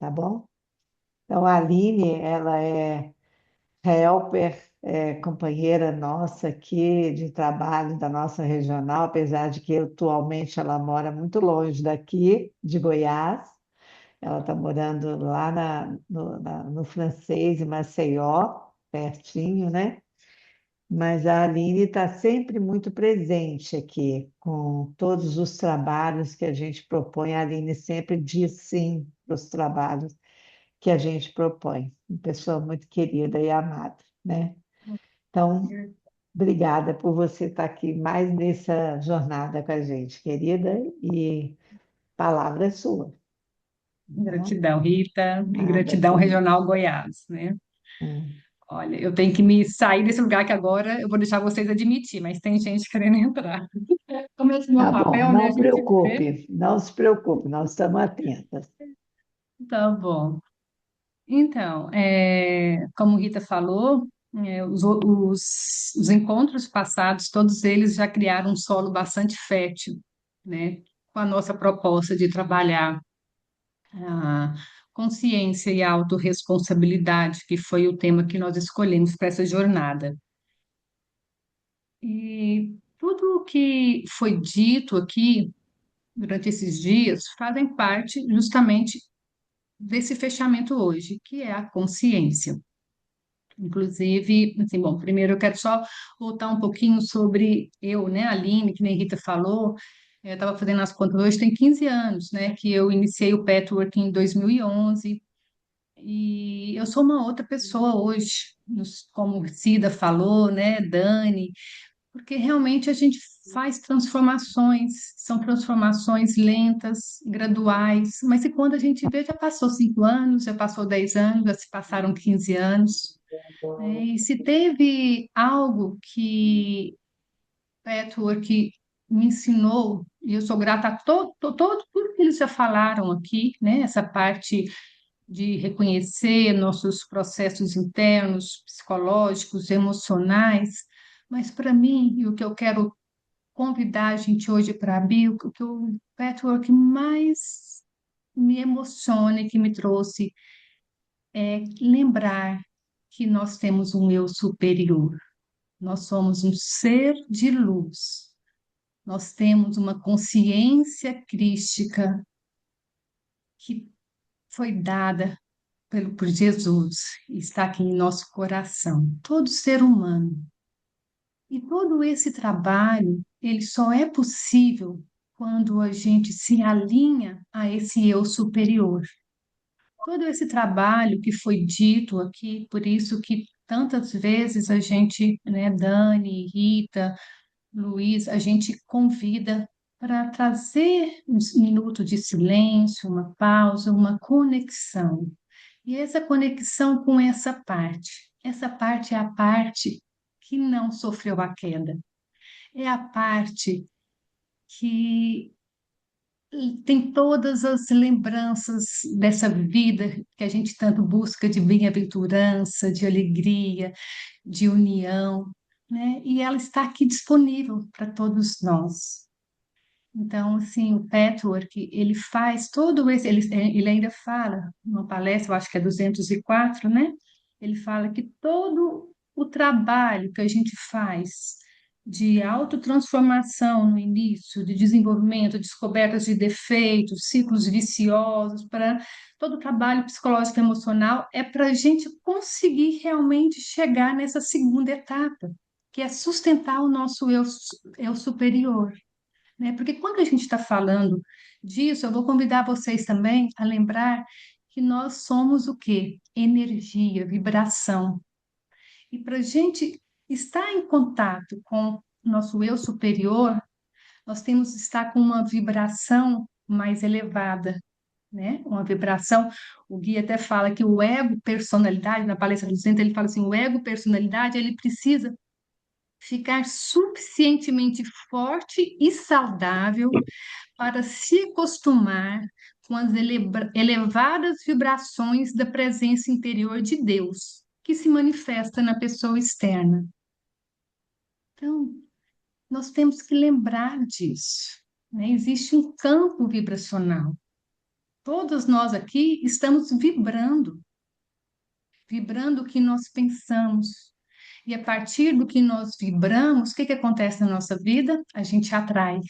tá bom? Então, a Aline, ela é helper, companheira nossa aqui de trabalho da nossa regional, apesar de que atualmente ela mora muito longe daqui, de Goiás. Ela está morando lá no Francês, em Maceió, pertinho, né? Mas a Aline está sempre muito presente aqui, com todos os trabalhos que a gente propõe. A Aline sempre diz sim para os trabalhos que a gente propõe. Uma pessoa muito querida e amada, né? Então, obrigada por você estar aqui mais nessa jornada com a gente, querida, e palavra é sua, tá bom? Gratidão, Rita, e Nada, gratidão querida. Regional Goiás, né? Hum. Olha, eu tenho que me sair desse lugar que agora eu vou deixar vocês admitir, mas tem gente querendo entrar. Como esse é meu Tá bom, papel, né? A não gente vê. preocupe, não se preocupe, nós estamos atentas. Tá bom. Então, como Rita falou, os encontros passados, todos eles já criaram um solo bastante fértil, né? Com a nossa proposta de trabalhar a consciência e a autorresponsabilidade, que foi o tema que nós escolhemos para essa jornada. E tudo o que foi dito aqui durante esses dias fazem parte justamente desse fechamento hoje, que é a consciência. Inclusive, assim, bom, primeiro eu quero só voltar um pouquinho sobre eu, né, a Aline, que nem a Rita falou, eu estava fazendo as contas, hoje tem 15 anos, né, que eu iniciei o Petwork em 2011, e eu sou uma outra pessoa hoje, como Cida falou, né, Dani, porque realmente a gente faz transformações, são transformações lentas, graduais, mas e quando a gente vê, já passou 5 anos, já passou 10 anos, já se passaram 15 anos, né? E se teve algo que Petwork me ensinou, e eu sou grata a todo tudo que eles já falaram aqui, né? Essa parte de reconhecer nossos processos internos, psicológicos, emocionais, mas para mim, e o que eu quero convidar a gente hoje para abrir, o que o Patchwork mais me emociona e que me trouxe é lembrar que nós temos um eu superior, nós somos um ser de luz, nós temos uma consciência crística que foi dada por Jesus e está aqui em nosso coração, todo ser humano. E todo esse trabalho, ele só é possível quando a gente se alinha a esse eu superior. Todo esse trabalho que foi dito aqui, por isso que tantas vezes a gente, né, Dani, Rita, Luiz, a gente convida para trazer um minuto de silêncio, uma pausa, uma conexão. E essa conexão com essa parte é a parte que não sofreu a queda, é a parte que tem todas as lembranças dessa vida que a gente tanto busca de bem-aventurança, de alegria, de união, né? E ela está aqui disponível para todos nós. Então, assim, o Patchwork, ele faz todo esse, ele ainda fala, numa palestra, eu acho que é 204, né? Ele fala que todo o trabalho que a gente faz de autotransformação no início, de desenvolvimento, descobertas de defeitos, ciclos viciosos, para todo o trabalho psicológico e emocional, é para a gente conseguir realmente chegar nessa segunda etapa, que é sustentar o nosso eu superior, né? Porque quando a gente está falando disso, eu vou convidar vocês também a lembrar que nós somos o quê? Energia, vibração. E para a gente estar em contato com o nosso eu superior, nós temos que estar com uma vibração mais elevada, né? Uma vibração. O Gui até fala que o ego personalidade, na palestra do centro, ele fala assim, o ego personalidade, ele precisa ficar suficientemente forte e saudável para se acostumar com as elevadas vibrações da presença interior de Deus, que se manifesta na pessoa externa. Então, nós temos que lembrar disso, né? Existe um campo vibracional. Todos nós aqui estamos vibrando, vibrando o que nós pensamos. E a partir do que nós vibramos, o que que acontece na nossa vida? A gente atrai.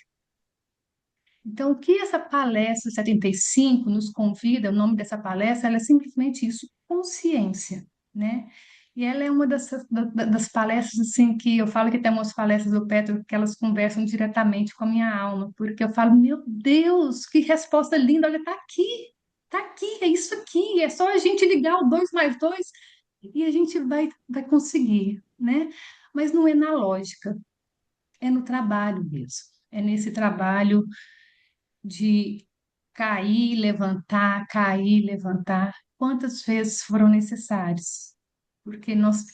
Então, o que essa palestra 75 nos convida, o nome dessa palestra, ela é simplesmente isso, consciência, né? E ela é uma das palestras, assim, que eu falo que tem umas palestras do Petro que elas conversam diretamente com a minha alma, porque eu falo, meu Deus, que resposta linda, olha, tá aqui, é isso aqui, é só a gente ligar o 2 mais 2 e a gente vai conseguir, né? Mas não é na lógica, é no trabalho mesmo, é nesse trabalho de cair, levantar, quantas vezes foram necessárias. Porque nós,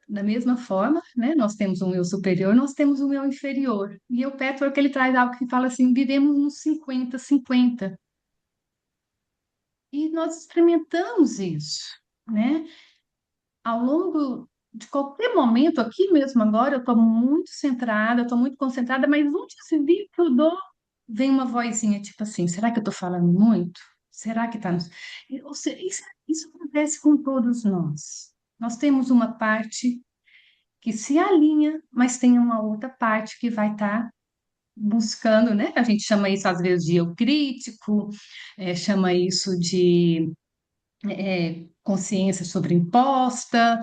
da mesma forma, né, nós temos um eu superior, nós temos um eu inferior. E o Petro, que ele traz algo que fala assim, vivemos nos 50-50. E nós experimentamos isso, né? Ao longo de qualquer momento, aqui mesmo agora, eu estou muito centrada, eu estou muito concentrada, mas um desvio que eu dou, vem uma vozinha tipo assim: será que eu estou falando muito? Será que está. Ou seja, isso acontece com todos nós. Nós temos uma parte que se alinha, mas tem uma outra parte que vai estar buscando, né? A gente chama isso às vezes de eu crítico, chama isso de consciência sobreimposta,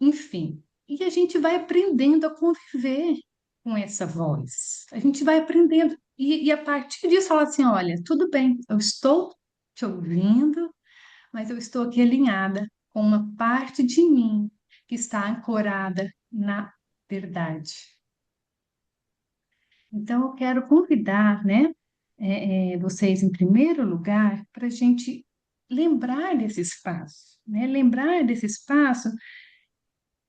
enfim, e a gente vai aprendendo a conviver com essa voz. A gente vai aprendendo. E a partir disso, falar assim: olha, tudo bem, eu estou te ouvindo, mas eu estou aqui alinhada com uma parte de mim que está ancorada na verdade. Então, eu quero convidar, né, vocês, em primeiro lugar, para a gente lembrar desse espaço, né? Lembrar desse espaço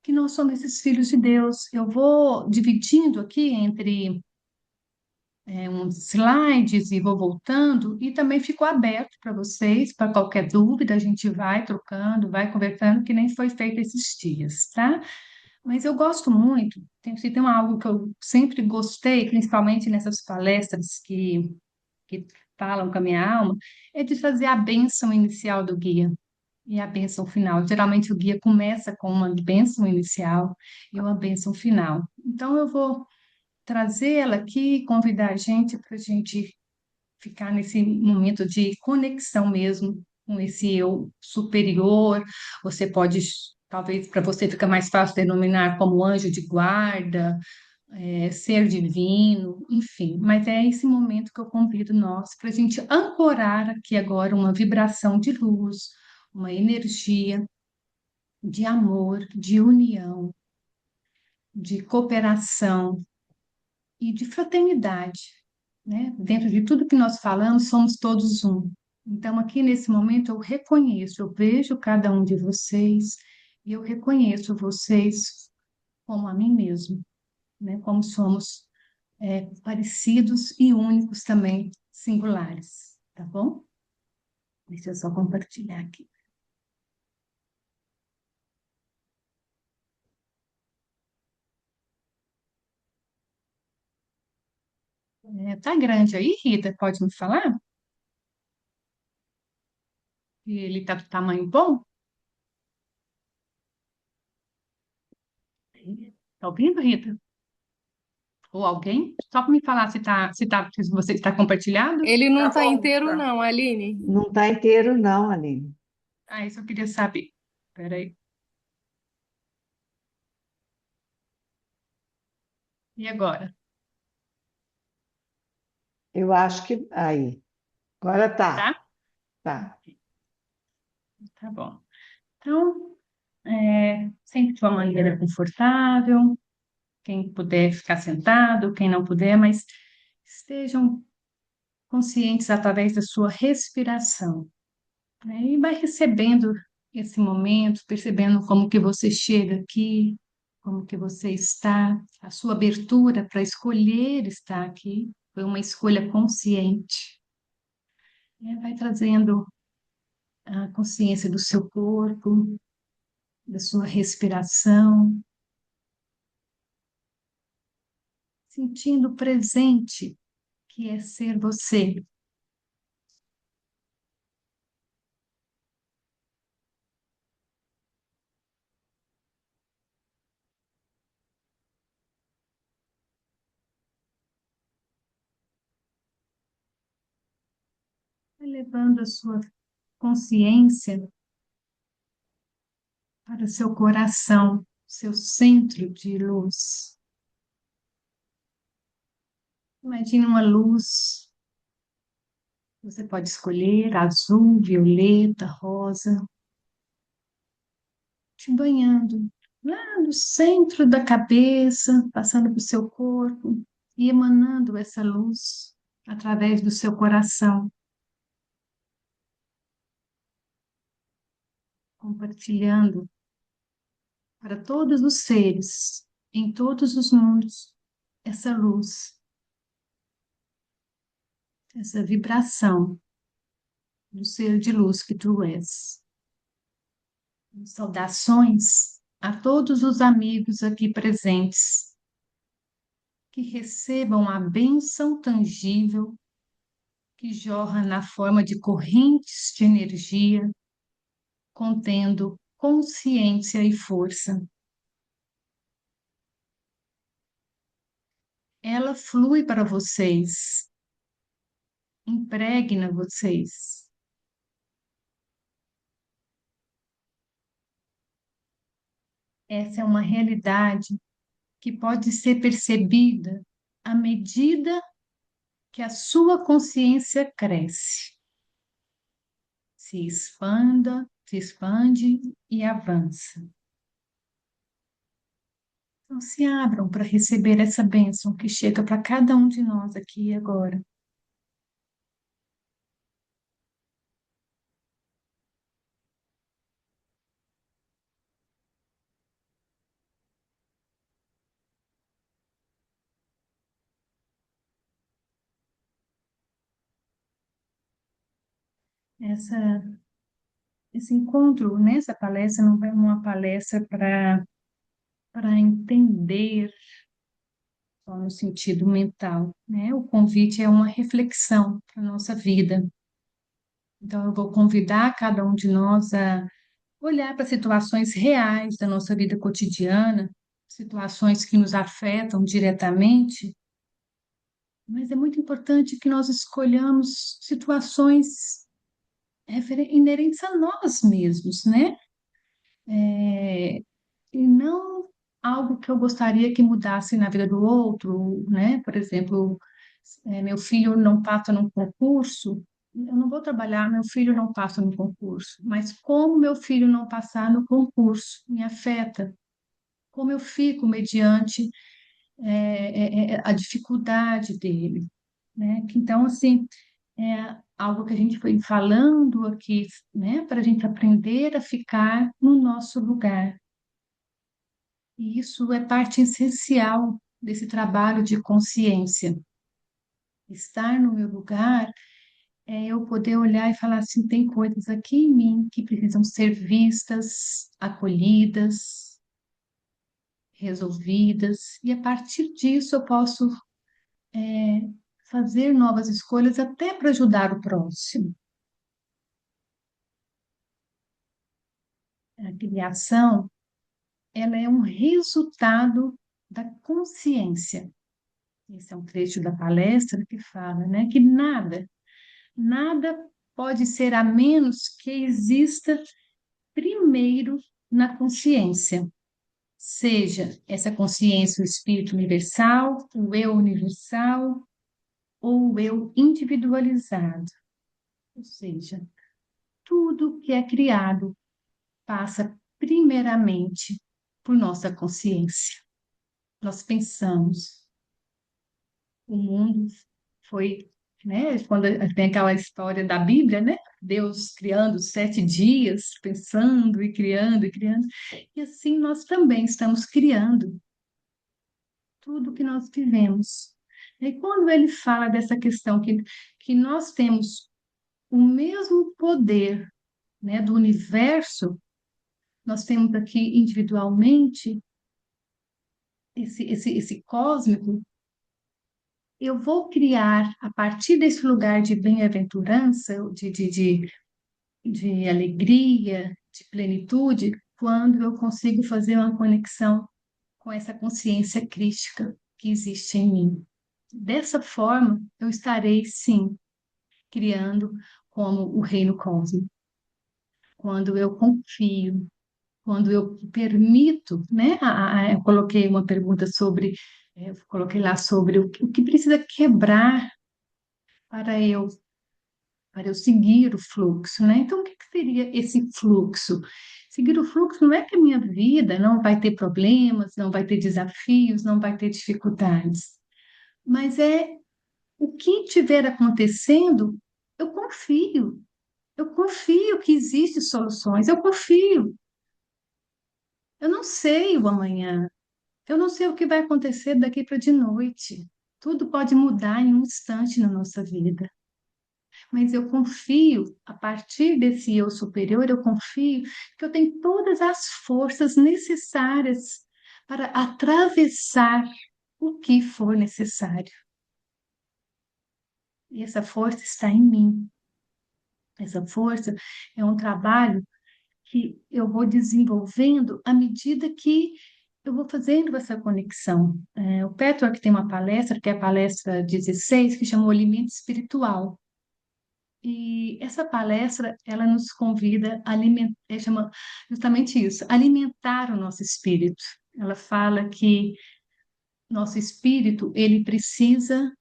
que nós somos esses filhos de Deus. Eu vou dividindo aqui entre uns slides e vou voltando, e também fico aberto para vocês, para qualquer dúvida, a gente vai trocando, vai conversando, que nem foi feito esses dias, tá? Mas eu gosto muito, se tem algo que eu sempre gostei, principalmente nessas palestras que falam com a minha alma, é de fazer a bênção inicial do guia e a bênção final. Geralmente o guia começa com uma bênção inicial e uma bênção final. Então eu vou trazê-la aqui, convidar a gente para a gente ficar nesse momento de conexão mesmo com esse eu superior. Você pode, talvez para você fica mais fácil denominar como anjo de guarda, ser divino, enfim. Mas é esse momento que eu convido nós para a gente ancorar aqui agora uma vibração de luz, uma energia de amor, de união, de cooperação e de fraternidade, né? Dentro de tudo que nós falamos, somos todos um. Então, aqui nesse momento, eu reconheço, eu vejo cada um de vocês e eu reconheço vocês como a mim mesmo, né? Como somos parecidos e únicos também, singulares, tá bom? Deixa eu só compartilhar aqui. Tá grande aí, Rita? Pode me falar? E ele tá do tamanho bom? Tá ouvindo, Rita? Ou alguém? Só para me falar se você está compartilhado? Ele Tá não tá bom, inteiro, tá. não, Aline. Não está inteiro, não, Aline. Ah, isso eu queria saber. Peraí. E agora? Eu acho que. Aí. Agora tá. Tá? Tá. Tá bom. Então, sempre de uma maneira confortável, quem puder ficar sentado, quem não puder, mas estejam conscientes através da sua respiração, né? E vai recebendo esse momento, percebendo como que você chega aqui, como que você está, a sua abertura para escolher estar aqui, foi uma escolha consciente, né? Vai trazendo a consciência do seu corpo, da sua respiração, sentindo o presente que é ser você. elevando a sua consciência para o seu coração, seu centro de luz. Imagine uma luz, você pode escolher azul, violeta, rosa, te banhando lá no centro da cabeça, passando para o seu corpo e emanando essa luz através do seu coração, compartilhando para todos os seres, em todos os mundos, essa luz, essa vibração do ser de luz que tu és. Saudações a todos os amigos aqui presentes, que recebam a bênção tangível que jorra na forma de correntes de energia, contendo consciência e força. Ela flui para vocês, impregna vocês. Essa é uma realidade que pode ser percebida à medida que a sua consciência cresce, se expande e avança. Então, se abram para receber essa bênção que chega para cada um de nós aqui e agora. Essa, esse encontro nessa palestra não é uma palestra para entender só no sentido mental, né? O convite é uma reflexão para a nossa vida. Então, eu vou convidar cada um de nós a olhar para situações reais da nossa vida cotidiana, situações que nos afetam diretamente, mas é muito importante que nós escolhamos situações inerentes a nós mesmos, né? E não algo que eu gostaria que mudasse na vida do outro, né? Por exemplo, meu filho não passa num concurso, eu não vou trabalhar, meu filho não passa no concurso, mas como meu filho não passar no concurso me afeta, como eu fico mediante a dificuldade dele, né? Então, assim, é algo que a gente foi falando aqui, né? Para a gente aprender a ficar no nosso lugar. E isso é parte essencial desse trabalho de consciência. Estar no meu lugar é eu poder olhar e falar assim, tem coisas aqui em mim que precisam ser vistas, acolhidas, resolvidas, e a partir disso eu posso fazer novas escolhas até para ajudar o próximo. A criação, ela é um resultado da consciência. Esse é um trecho da palestra que fala, né, que nada pode ser a menos que exista primeiro na consciência. Seja essa consciência o espírito universal, o eu universal ou o eu individualizado. Ou seja, tudo que é criado passa primeiramente por nossa consciência. Nós pensamos, o mundo foi, né? Quando tem aquela história da Bíblia, né? Deus criando 7 dias, pensando e criando e criando. E assim nós também estamos criando tudo que nós vivemos. E quando ele fala dessa questão que nós temos o mesmo poder, né, do universo, nós temos aqui individualmente esse cósmico, eu vou criar a partir desse lugar de bem-aventurança, de alegria, de plenitude, quando eu consigo fazer uma conexão com essa consciência crística que existe em mim. Dessa forma, eu estarei, sim, criando como o reino cósmico, quando eu confio, quando eu permito, né? Eu coloquei uma pergunta sobre, eu coloquei lá sobre o que precisa quebrar para eu para eu seguir o fluxo, né? Então, o que que seria esse fluxo? Seguir o fluxo não é que a minha vida não vai ter problemas, não vai ter desafios, não vai ter dificuldades, mas é o que estiver acontecendo, eu confio. Eu confio que existem soluções, eu confio. Eu não sei o amanhã, eu não sei o que vai acontecer daqui para de noite. Tudo pode mudar em um instante na nossa vida. Mas eu confio, a partir desse eu superior, eu confio que eu tenho todas as forças necessárias para atravessar o que for necessário. E essa força está em mim. Essa força é um trabalho que eu vou desenvolvendo à medida que eu vou fazendo essa conexão. O Petro tem uma palestra, que é a palestra 16, que chama o Alimento Espiritual. E essa palestra, ela nos convida a alimentar, chama justamente isso, alimentar o nosso espírito. Ela fala que nosso espírito, ele precisa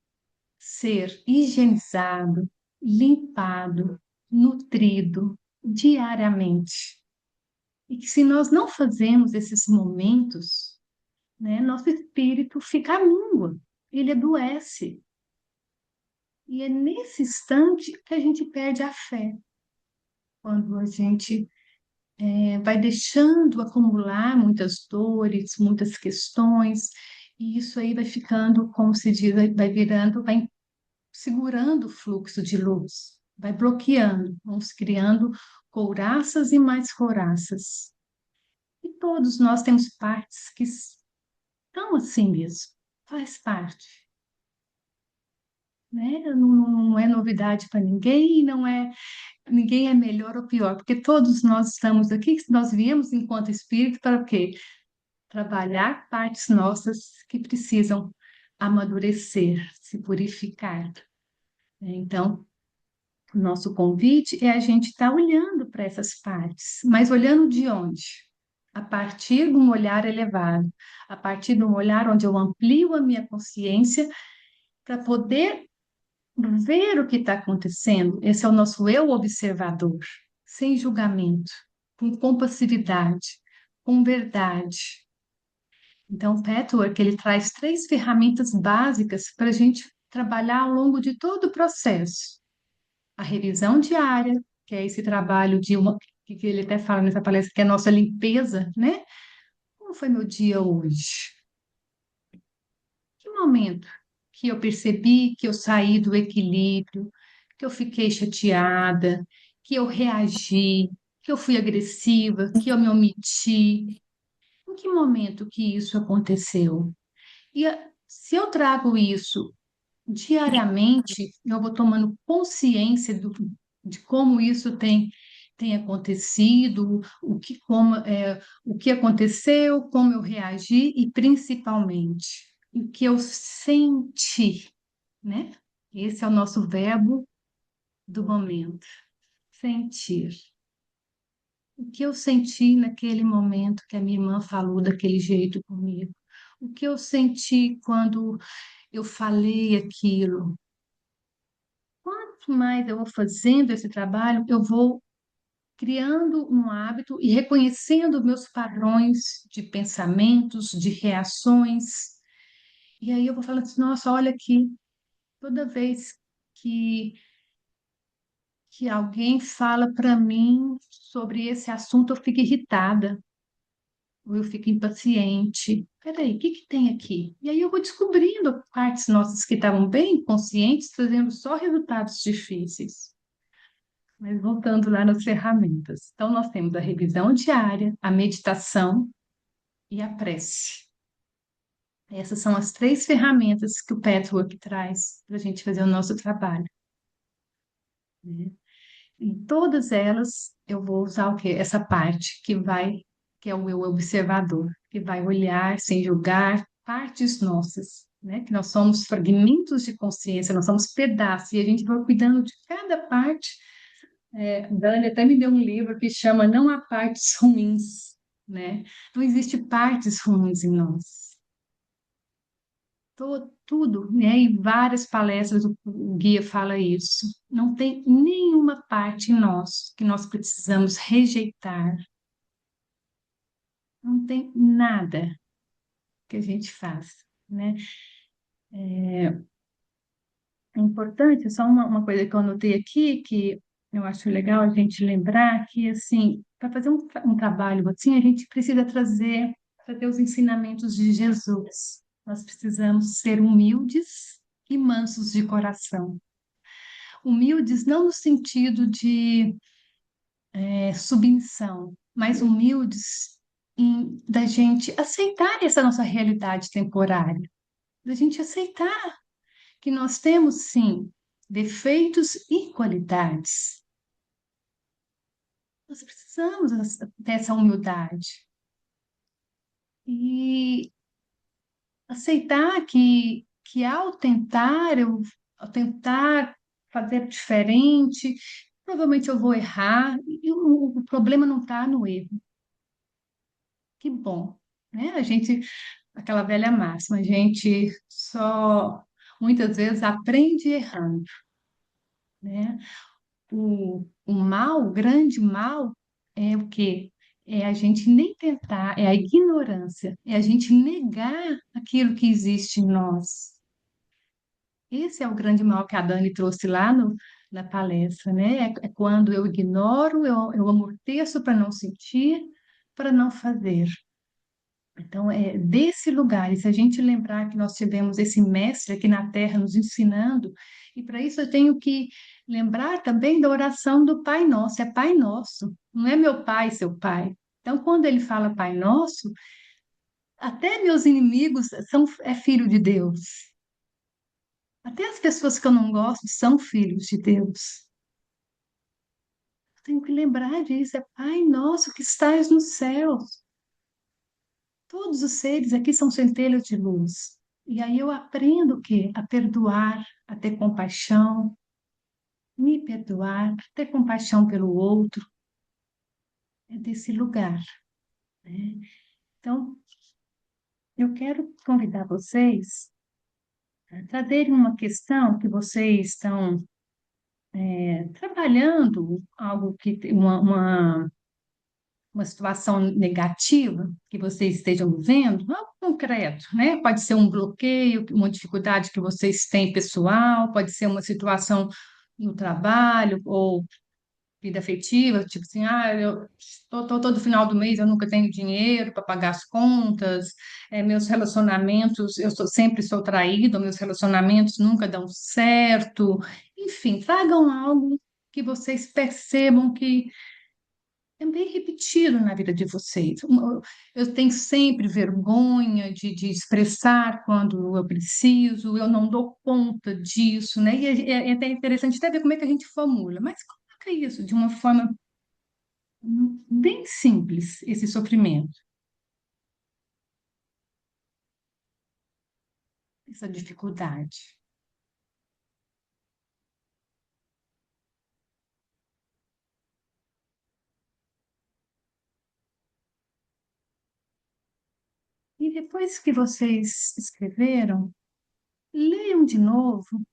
ser higienizado, limpado, nutrido diariamente. E que se nós não fazemos esses momentos, né, nosso espírito fica à míngua, ele adoece. E é nesse instante que a gente perde a fé, quando a gente vai deixando acumular muitas dores, muitas questões, e isso aí vai ficando, como se diz, vai virando, vai segurando o fluxo de luz, vai bloqueando, vamos criando couraças e mais couraças. E todos nós temos partes que estão assim mesmo, faz parte, né? Não é novidade para ninguém, não é, ninguém é melhor ou pior, porque todos nós estamos aqui, nós viemos enquanto espírito para o quê? Trabalhar partes nossas que precisam amadurecer, se purificar. Então, o nosso convite é a gente estar olhando para essas partes, mas olhando de onde? A partir de um olhar elevado, a partir de um olhar onde eu amplio a minha consciência para poder ver o que está acontecendo. Esse é o nosso eu observador, sem julgamento, com compassividade, com verdade. Então, o Patchwork, ele traz três ferramentas básicas para a gente trabalhar ao longo de todo o processo. A revisão diária, que é esse trabalho de uma, que ele até fala nessa palestra, que é a nossa limpeza, né? Como foi meu dia hoje? Que momento que eu percebi que eu saí do equilíbrio, que eu fiquei chateada, que eu reagi, que eu fui agressiva, que eu me omiti? Em que momento que isso aconteceu? Se eu trago isso diariamente, eu vou tomando consciência de como isso tem acontecido, o que aconteceu, como eu reagi e principalmente o que eu senti, né? Esse é o nosso verbo do momento, sentir. O que eu senti naquele momento que a minha irmã falou daquele jeito comigo? O que eu senti quando eu falei aquilo? Quanto mais eu vou fazendo esse trabalho, eu vou criando um hábito e reconhecendo meus padrões de pensamentos, de reações. E aí eu vou falando assim, nossa, olha aqui, toda vez que, que alguém fala para mim sobre esse assunto, eu fico irritada, ou eu fico impaciente. Peraí, o que que tem aqui? E aí eu vou descobrindo partes nossas que estavam bem conscientes, trazendo só resultados difíceis. Mas voltando lá nas ferramentas. Então, nós temos a revisão diária, a meditação e a prece. Essas são as três ferramentas que o Patchwork traz para a gente fazer o nosso trabalho, né? Em todas elas, eu vou usar o quê? Essa parte que é o meu observador, que vai olhar sem julgar partes nossas, né? Que nós somos fragmentos de consciência, nós somos pedaços, e a gente vai cuidando de cada parte Dani até me deu um livro que chama Não Há Partes Ruins, né? Não existe partes ruins em nós. Tudo, né? E várias palestras o guia fala isso. Não tem nenhuma parte em nós que nós precisamos rejeitar. Não tem nada que a gente faça, né? É importante, só uma coisa que eu anotei aqui, que eu acho legal a gente lembrar que, assim, para fazer um trabalho assim, a gente precisa trazer os ensinamentos de Jesus. Nós precisamos ser humildes e mansos de coração. Humildes não no sentido de submissão, mas humildes da gente aceitar essa nossa realidade temporária, da gente aceitar que nós temos, sim, defeitos e qualidades. Nós precisamos dessa humildade e aceitar que ao tentar fazer diferente, provavelmente eu vou errar, e o problema não está no erro. Que bom, né? Aquela velha máxima, a gente só muitas vezes aprende errando, né? O mal, o grande mal, é o quê? É a gente nem tentar, é a ignorância, é a gente negar aquilo que existe em nós. Esse é o grande mal que a Dani trouxe lá na palestra, né? É quando eu ignoro, eu amorteço para não sentir, para não fazer. Então, é desse lugar, e se a gente lembrar que nós tivemos esse mestre aqui na Terra nos ensinando, e para isso eu tenho que lembrar também da oração do Pai Nosso, é Pai Nosso, não é meu pai, seu pai. Então, quando ele fala Pai Nosso, até meus inimigos é filho de Deus. Até as pessoas que eu não gosto são filhos de Deus. Eu tenho que lembrar disso, é Pai Nosso que estás nos céus. Todos os seres aqui são centelhas de luz. E aí eu aprendo o quê? A perdoar, a ter compaixão, me perdoar, ter compaixão pelo outro. É desse lugar, né? Então, eu quero convidar vocês a trazerem uma questão que vocês estão trabalhando, algo que uma situação negativa que vocês estejam vivendo, algo concreto, né? Pode ser um bloqueio, uma dificuldade que vocês têm pessoal, pode ser uma situação no trabalho ou vida afetiva, tipo assim, eu todo final do mês eu nunca tenho dinheiro para pagar as contas, meus relacionamentos, sempre sou traído, meus relacionamentos nunca dão certo, enfim, tragam algo que vocês percebam que é bem repetido na vida de vocês. Eu tenho sempre vergonha de expressar quando eu preciso, eu não dou conta disso, né? E é até interessante até ver como é que a gente formula, mas coloca isso de uma forma bem simples, esse sofrimento, essa dificuldade. E depois que vocês escreveram, leiam de novo,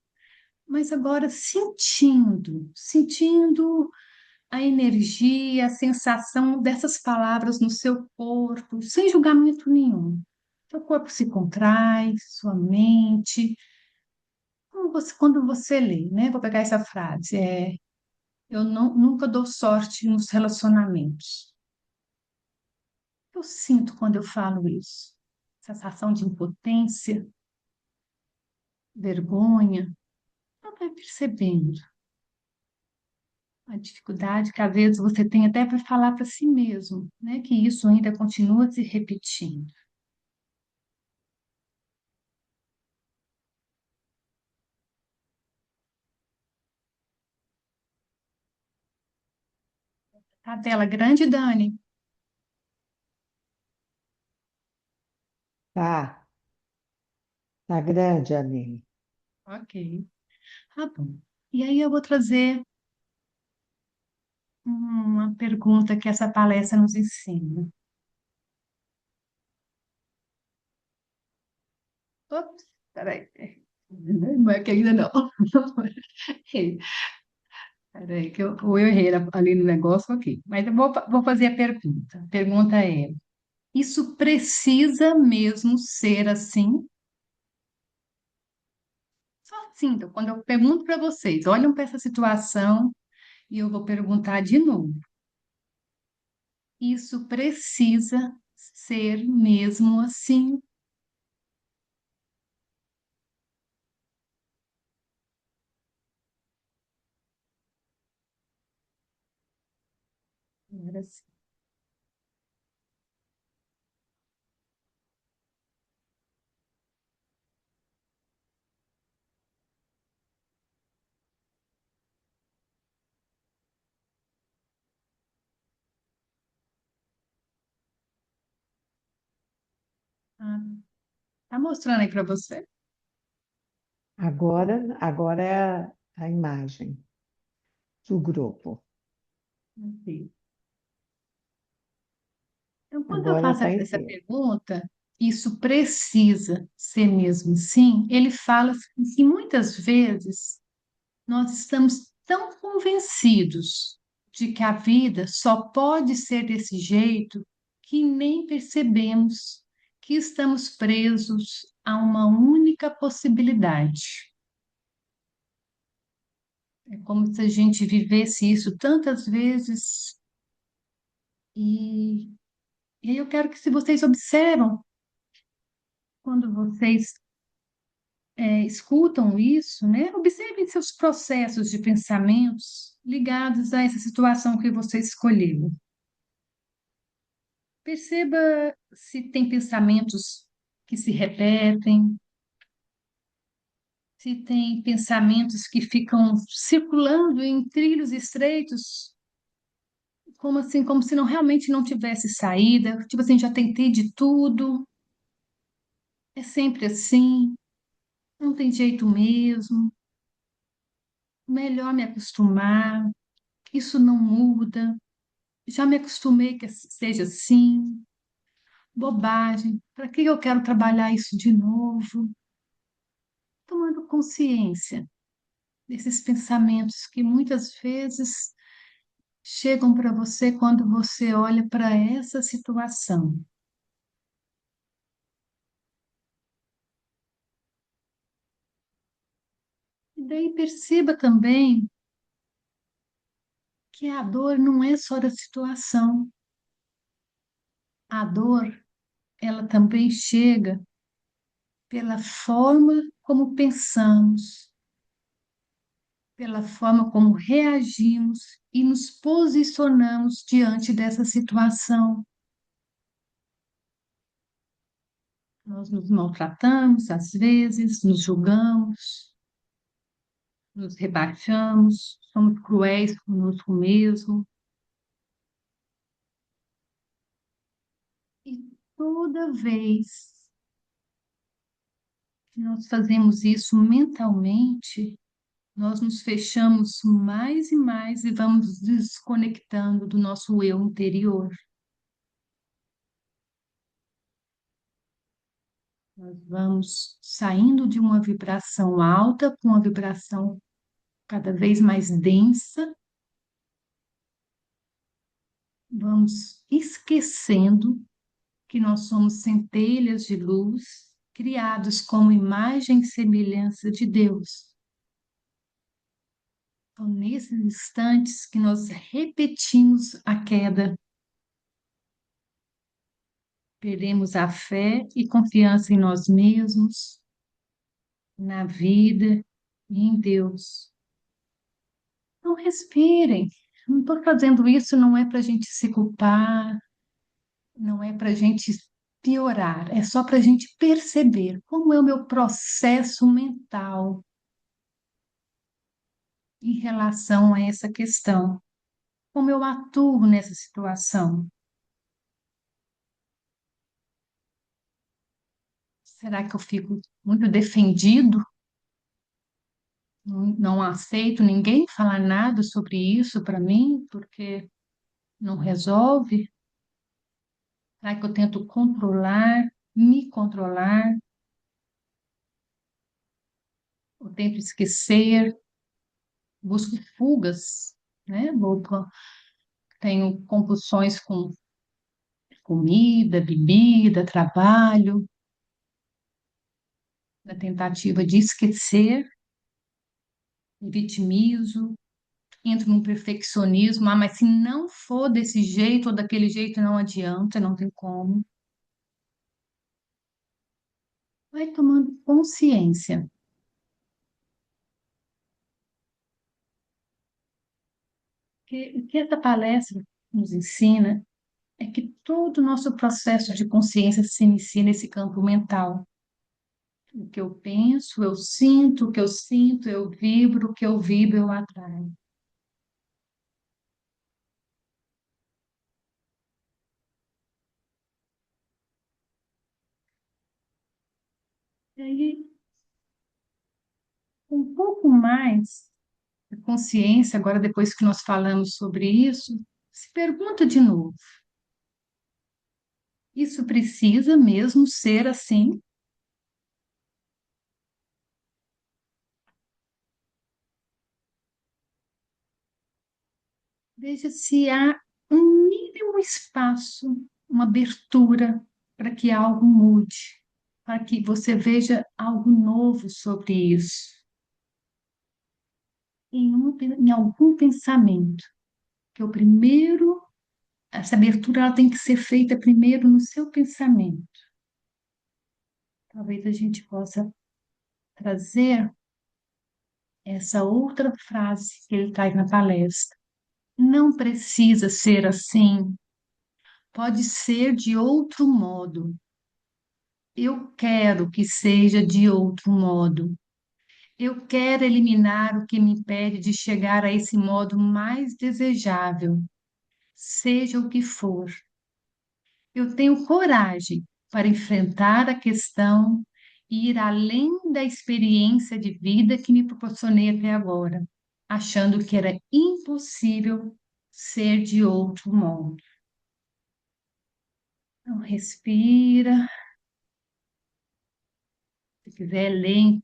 mas agora sentindo a energia, a sensação dessas palavras no seu corpo, sem julgamento nenhum. Seu corpo se contrai, sua mente. Quando você lê, né? Vou pegar essa frase, eu nunca dou sorte nos relacionamentos. Eu sinto quando eu falo isso. Sensação de impotência, vergonha. Não vai percebendo a dificuldade que às vezes você tem até para falar para si mesmo, né? Que isso ainda continua se repetindo. A tela grande, Dani? Tá, tá grande, Aline. Ok, tá bom. E aí eu vou trazer uma pergunta que essa palestra nos ensina. Ops, peraí. Não é que ainda não. Peraí, ou eu errei ali no negócio aqui. Mas eu vou fazer a pergunta. A pergunta é: isso precisa mesmo ser assim? Só assim, então, quando eu pergunto para vocês, olham para essa situação e eu vou perguntar de novo. Isso precisa ser mesmo assim? Era assim. Ah, tá mostrando aí para você? Agora é a imagem do grupo. Ok. Então, quando eu Agora faço está essa inteiro. pergunta, isso precisa ser mesmo sim? Ele fala que muitas vezes nós estamos tão convencidos de que a vida só pode ser desse jeito que nem percebemos que estamos presos a uma única possibilidade. É como se a gente vivesse isso tantas vezes e, e aí eu quero que se vocês observam quando vocês escutam isso, né? Observem seus processos de pensamentos ligados a essa situação que você escolheu. Perceba se tem pensamentos que se repetem, se tem pensamentos que ficam circulando em trilhos estreitos, como assim, como se não realmente não tivesse saída, tipo assim, já tentei de tudo, é sempre assim, não tem jeito mesmo, melhor me acostumar, isso não muda, já me acostumei que seja assim, bobagem, para que eu quero trabalhar isso de novo? Tomando consciência desses pensamentos que muitas vezes chegam para você quando você olha para essa situação. E daí perceba também que a dor não é só da situação. A dor, ela também chega pela forma como pensamos, pela forma como reagimos e nos posicionamos diante dessa situação. Nós nos maltratamos, às vezes, nos julgamos, nos rebaixamos, somos cruéis conosco mesmo. E toda vez que nós fazemos isso mentalmente, nós nos fechamos mais e mais e vamos desconectando do nosso eu interior. Nós vamos saindo de uma vibração alta para uma vibração cada vez mais densa, vamos esquecendo que nós somos centelhas de luz, criados como imagem e semelhança de Deus. Então, nesses instantes que nós repetimos a queda, perdemos a fé e confiança em nós mesmos, na vida e em Deus. Então, respirem. Não estou fazendo isso, não é para a gente se culpar, não é para a gente piorar, é só para a gente perceber como é o meu processo mental em relação a essa questão, como eu atuo nessa situação. Será que eu fico muito defendido não aceito ninguém falar nada sobre isso para mim, porque não resolve. Será que eu tento controlar, me controlar, eu tento esquecer, busco fugas, né? Tenho compulsões com comida, bebida, trabalho, na tentativa de esquecer, me vitimizo, entro num perfeccionismo, mas se não for desse jeito ou daquele jeito, não adianta, não tem como. Vai tomando consciência. Que o que essa palestra nos ensina é que todo o nosso processo de consciência se inicia nesse campo mental. O que eu penso, eu sinto, o que eu sinto, eu vibro, o que eu vibro, eu atraio. E aí, um pouco mais de consciência, agora depois que nós falamos sobre isso, se pergunta de novo: isso precisa mesmo ser assim? Veja se há um mínimo espaço, uma abertura para que algo mude, para que você veja algo novo sobre isso, em algum pensamento. Que o primeiro, essa abertura ela tem que ser feita primeiro no seu pensamento. Talvez a gente possa trazer essa outra frase que ele traz na palestra. Não precisa ser assim, pode ser de outro modo. Eu quero que seja de outro modo. Eu quero eliminar o que me impede de chegar a esse modo mais desejável, seja o que for. Eu tenho coragem para enfrentar a questão e ir além da experiência de vida que me proporcionei até agora, achando que era impossível ser de outro modo. Então, respira. Se quiser, ler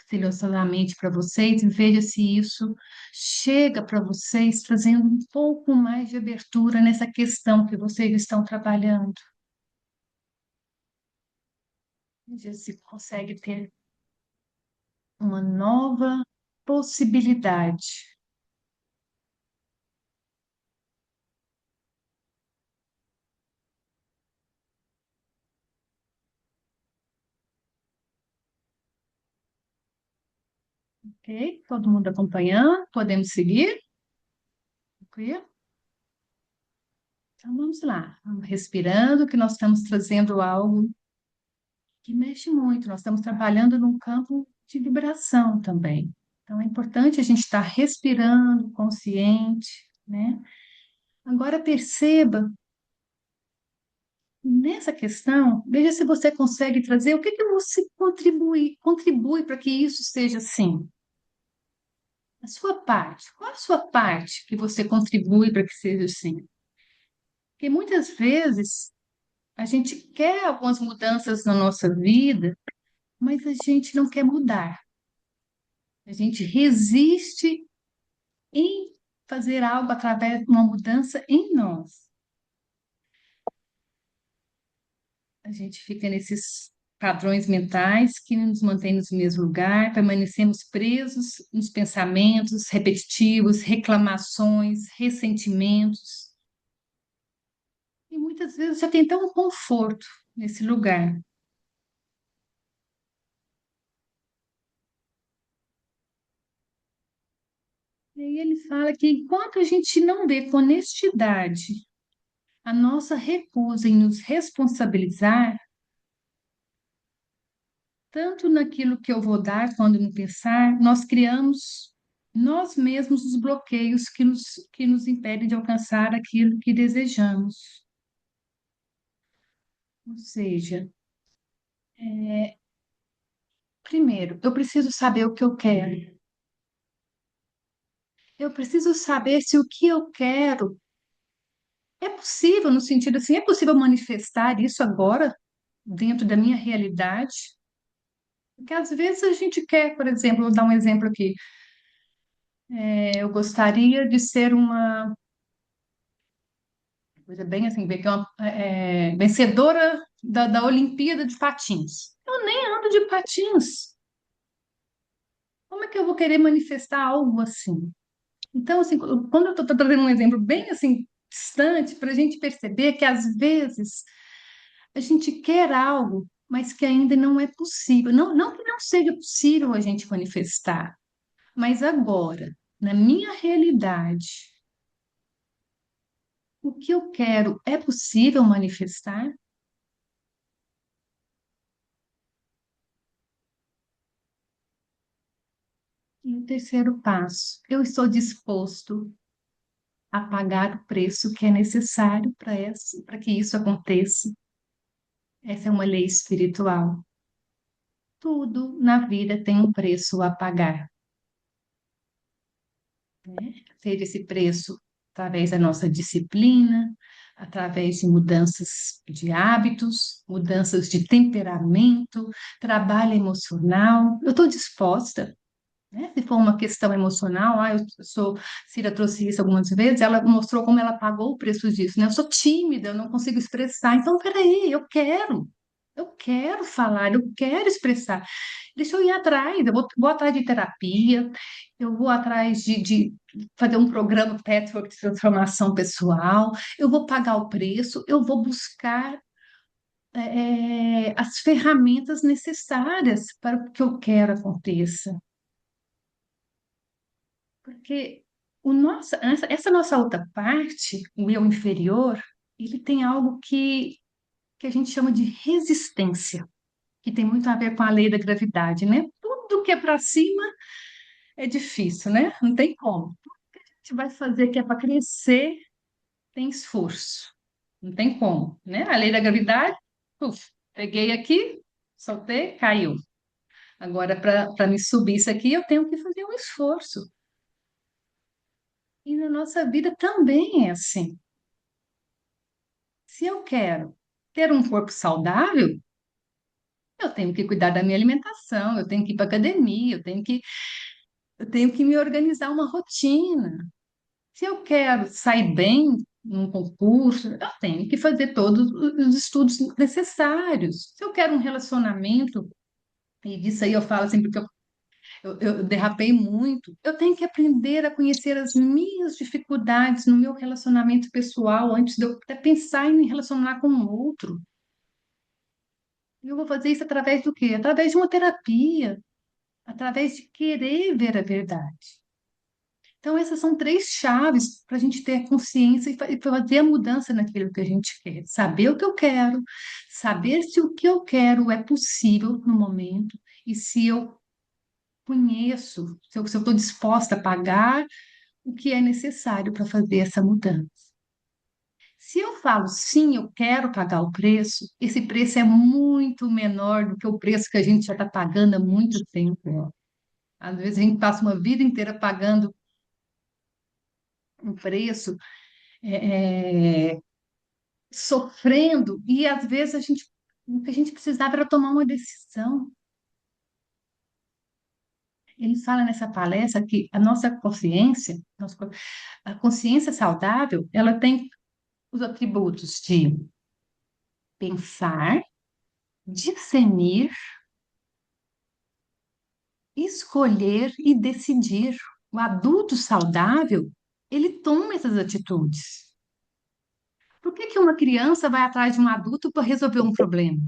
silenciosamente para vocês e veja se isso chega para vocês, trazendo um pouco mais de abertura nessa questão que vocês estão trabalhando. Veja se consegue ter uma nova possibilidade. Ok? Todo mundo acompanhando? Podemos seguir? Ok? Então vamos lá, vamos respirando, que nós estamos trazendo algo que mexe muito. Nós estamos trabalhando num campo de vibração também. Então é importante a gente estar respirando, consciente, né? Agora perceba nessa questão, veja se você consegue trazer o que que você contribui para que isso seja assim. A sua parte, qual a sua parte que você contribui para que seja assim? Porque muitas vezes a gente quer algumas mudanças na nossa vida, mas a gente não quer mudar. A gente resiste em fazer algo através de uma mudança em nós. A gente fica nesses padrões mentais que nos mantêm no mesmo lugar, permanecemos presos nos pensamentos repetitivos, reclamações, ressentimentos. E muitas vezes já tem tão conforto nesse lugar. E aí ele fala que enquanto a gente não vê com honestidade a nossa recusa em nos responsabilizar, tanto naquilo que eu vou dar quando no pensar, nós criamos nós mesmos os bloqueios que nos impedem de alcançar aquilo que desejamos. Ou seja, primeiro, eu preciso saber o que eu quero. Eu preciso saber se o que eu quero é possível, no sentido assim, é possível manifestar isso agora, dentro da minha realidade? Porque às vezes a gente quer, por exemplo, vou dar um exemplo aqui. Eu gostaria de ser uma coisa bem assim, bem que uma vencedora da Olimpíada de Patins. Eu nem ando de patins. Como é que eu vou querer manifestar algo assim? Então, assim, quando eu estou trazendo um exemplo bem assim distante, para a gente perceber que às vezes a gente quer algo, mas que ainda não é possível. Não, não que não seja possível a gente manifestar, mas agora, na minha realidade, o que eu quero é possível manifestar? E o terceiro passo, eu estou disposto a pagar o preço que é necessário para que isso aconteça. Essa é uma lei espiritual. Tudo na vida tem um preço a pagar, né? Seja esse preço através da nossa disciplina, através de mudanças de hábitos, mudanças de temperamento, trabalho emocional. Eu estou disposta, né? Se for uma questão emocional, eu sou, Cira trouxe isso algumas vezes, ela mostrou como ela pagou o preço disso, né? Eu sou tímida, eu não consigo expressar, então peraí, eu quero falar, eu quero expressar. Deixa eu ir atrás, vou atrás de terapia, eu vou atrás de fazer um programa Patchwork de transformação pessoal, eu vou pagar o preço, eu vou buscar as ferramentas necessárias para o que eu quero aconteça. Porque essa nossa outra parte, o eu inferior, ele tem algo que a gente chama de resistência, que tem muito a ver com a lei da gravidade, né? Tudo que é para cima é difícil, né? Não tem como. Tudo que a gente vai fazer que é para crescer tem esforço. Não tem como, né? A lei da gravidade, puf, peguei aqui, soltei, caiu. Agora, para me subir isso aqui, eu tenho que fazer um esforço. E na nossa vida também é assim. Se eu quero ter um corpo saudável, eu tenho que cuidar da minha alimentação, eu tenho que ir para academia, eu tenho que me organizar uma rotina. Se eu quero sair bem num concurso, eu tenho que fazer todos os estudos necessários. Se eu quero um relacionamento, e disso aí eu falo assim, porque eu derrapei muito, eu tenho que aprender a conhecer as minhas dificuldades no meu relacionamento pessoal antes de eu até pensar em me relacionar com um outro. E eu vou fazer isso através do quê? Através de uma terapia, através de querer ver a verdade. Então, essas são três chaves para a gente ter consciência e fazer a mudança naquilo que a gente quer. Saber o que eu quero, saber se o que eu quero é possível no momento e se eu conheço, se eu estou disposta a pagar o que é necessário para fazer essa mudança. Se eu falo sim, eu quero pagar o preço, esse preço é muito menor do que o preço que a gente já está pagando há muito tempo. Ó. Às vezes a gente passa uma vida inteira pagando um preço, é, sofrendo, e às vezes o que a gente precisava era tomar uma decisão. Ele fala nessa palestra que a nossa consciência, a consciência saudável, ela tem os atributos de pensar, discernir, escolher e decidir. O adulto saudável, ele toma essas atitudes. Por que que uma criança vai atrás de um adulto para resolver um problema?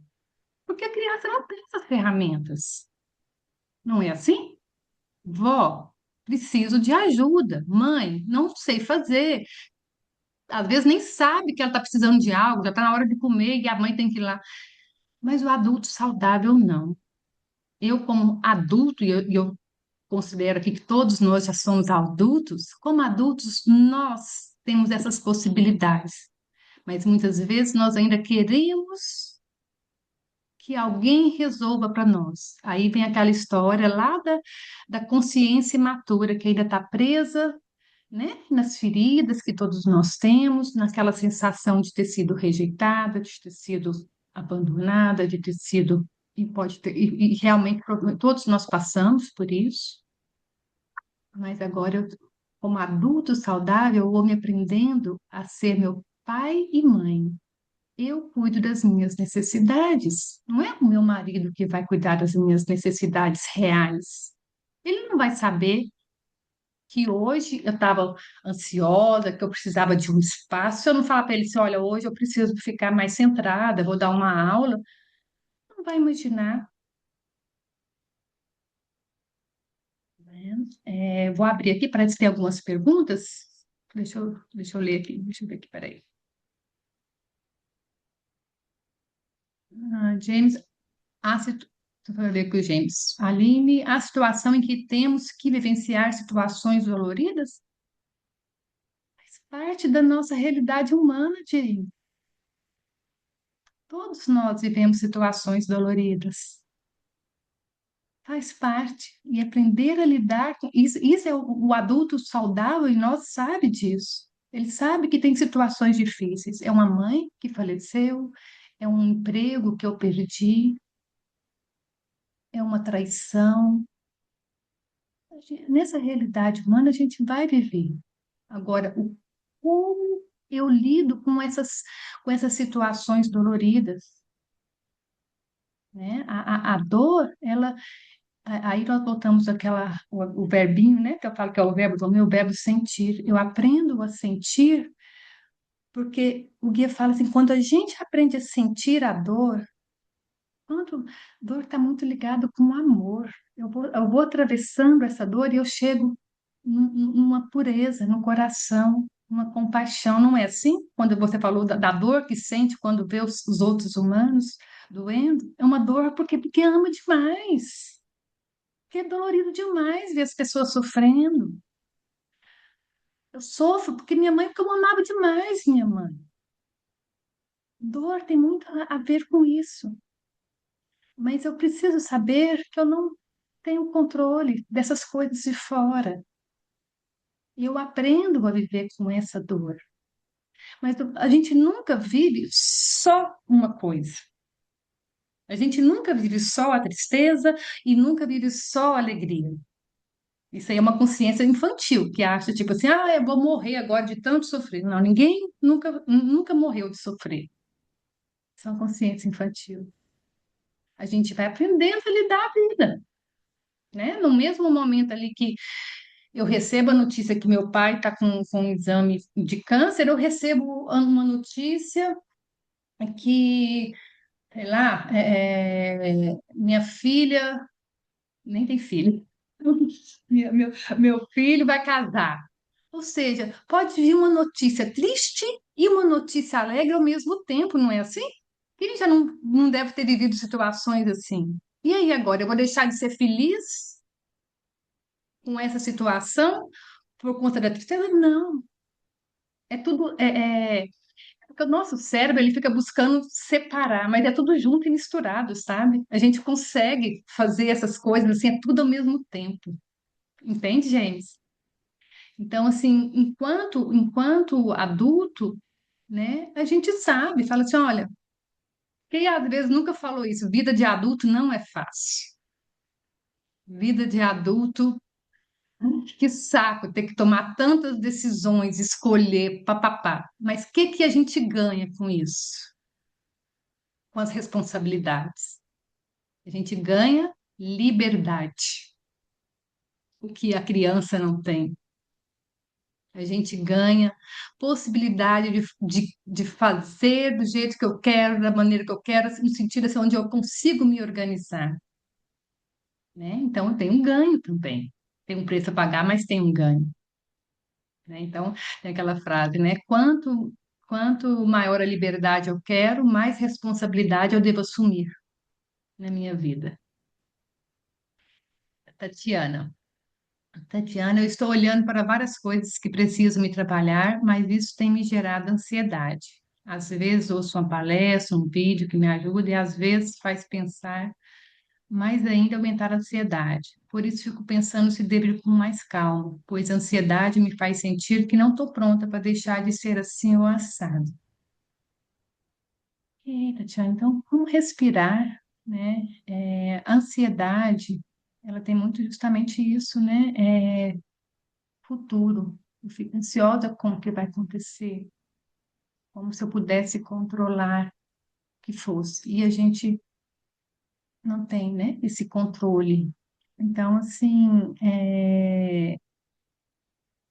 Porque a criança não tem essas ferramentas. Não é assim? Vó, preciso de ajuda. Mãe, não sei fazer. Às vezes nem sabe que ela está precisando de algo, já está na hora de comer e a mãe tem que ir lá. Mas o adulto saudável, não. Eu, como adulto, e eu considero aqui que todos nós já somos adultos, como adultos, nós temos essas possibilidades, mas muitas vezes nós ainda queremos que alguém resolva para nós. Aí vem aquela história lá da consciência imatura que ainda está presa né? Nas feridas que todos nós temos, naquela sensação de ter sido rejeitada, de ter sido abandonada, de ter sido e pode ter e realmente todos nós passamos por isso, mas agora eu, como adulto saudável, eu vou me aprendendo a ser meu pai e mãe. Eu cuido das minhas necessidades. Não é o meu marido que vai cuidar das minhas necessidades reais. Ele não vai saber que hoje eu estava ansiosa, que eu precisava de um espaço. Se eu não falar para ele assim, olha, hoje eu preciso ficar mais centrada, vou dar uma aula, não vai imaginar, né? Vou abrir aqui para ver se tem algumas perguntas. Deixa eu ler aqui, deixa eu ver aqui, peraí. James, vou ler aqui o James. Aline, a situação em que temos que vivenciar situações doloridas faz parte da nossa realidade humana, James. Todos nós vivemos situações doloridas. Faz parte. E aprender a lidar com isso, isso é o adulto saudável e nós sabe disso. Ele sabe que tem situações difíceis. É uma mãe que faleceu, é um emprego que eu perdi, é uma traição. Nessa realidade humana, a gente vai viver. Agora, como eu lido com essas situações doloridas, né? A dor, ela. Aí nós voltamos o verbinho, né? Que eu falo que é o verbo do meu verbo sentir. Eu aprendo a sentir, porque o guia fala assim: quando a gente aprende a sentir a dor, quando dor está muito ligado com o amor. Eu vou atravessando essa dor e eu chego numa pureza no coração, uma compaixão. Não é assim? Quando você falou da dor que sente quando vê os outros humanos doendo, é uma dor porque ama demais. Porque é dolorido demais ver as pessoas sofrendo. Eu sofro porque eu amava demais minha mãe. Dor tem muito a ver com isso. Mas eu preciso saber que eu não tenho controle dessas coisas de fora. E eu aprendo a viver com essa dor. Mas a gente nunca vive só uma coisa. A gente nunca vive só a tristeza e nunca vive só a alegria. Isso aí é uma consciência infantil, que acha, tipo assim, eu vou morrer agora de tanto sofrer. Não, ninguém nunca morreu de sofrer. Isso é uma consciência infantil. A gente vai aprendendo a lidar a vida, né? No mesmo momento ali que eu recebo a notícia que meu pai está com um exame de câncer, eu recebo uma notícia que, sei lá, minha filha, nem tem filho, meu filho vai casar. Ou seja, pode vir uma notícia triste e uma notícia alegre ao mesmo tempo, não é assim? Quem já não deve ter vivido situações assim? E aí agora, eu vou deixar de ser feliz com essa situação por conta da tristeza? Não, é tudo, porque o nosso cérebro ele fica buscando separar, mas é tudo junto e misturado, sabe? A gente consegue fazer essas coisas assim, é tudo ao mesmo tempo. Entende, James? Então, assim, enquanto adulto, né, a gente sabe, fala assim, olha, quem às vezes nunca falou isso, vida de adulto não é fácil. Vida de adulto, que saco ter que tomar tantas decisões, escolher, papapá. Mas o que que a gente ganha com isso? Com as responsabilidades. A gente ganha liberdade, o que a criança não tem. A gente ganha possibilidade de fazer do jeito que eu quero, da maneira que eu quero, no sentido assim, onde eu consigo me organizar, né? Então, tem um ganho também. Tem um preço a pagar, mas tem um ganho, né? Então, tem aquela frase, né? Quanto maior a liberdade eu quero, mais responsabilidade eu devo assumir na minha vida. Tatiana. Tatiana, eu estou olhando para várias coisas que preciso me trabalhar, mas isso tem me gerado ansiedade. Às vezes ouço uma palestra, um vídeo que me ajuda, e às vezes faz pensar mais ainda aumentar a ansiedade. Por isso, fico pensando se devo ir com mais calma, pois a ansiedade me faz sentir que não estou pronta para deixar de ser assim ou assado. Eita, Tia, então vamos respirar, né? A ansiedade, ela tem muito justamente isso, né? Futuro. Eu fico ansiosa com o que vai acontecer, como se eu pudesse controlar que fosse. E a gente não tem, né, esse controle. Então, assim, o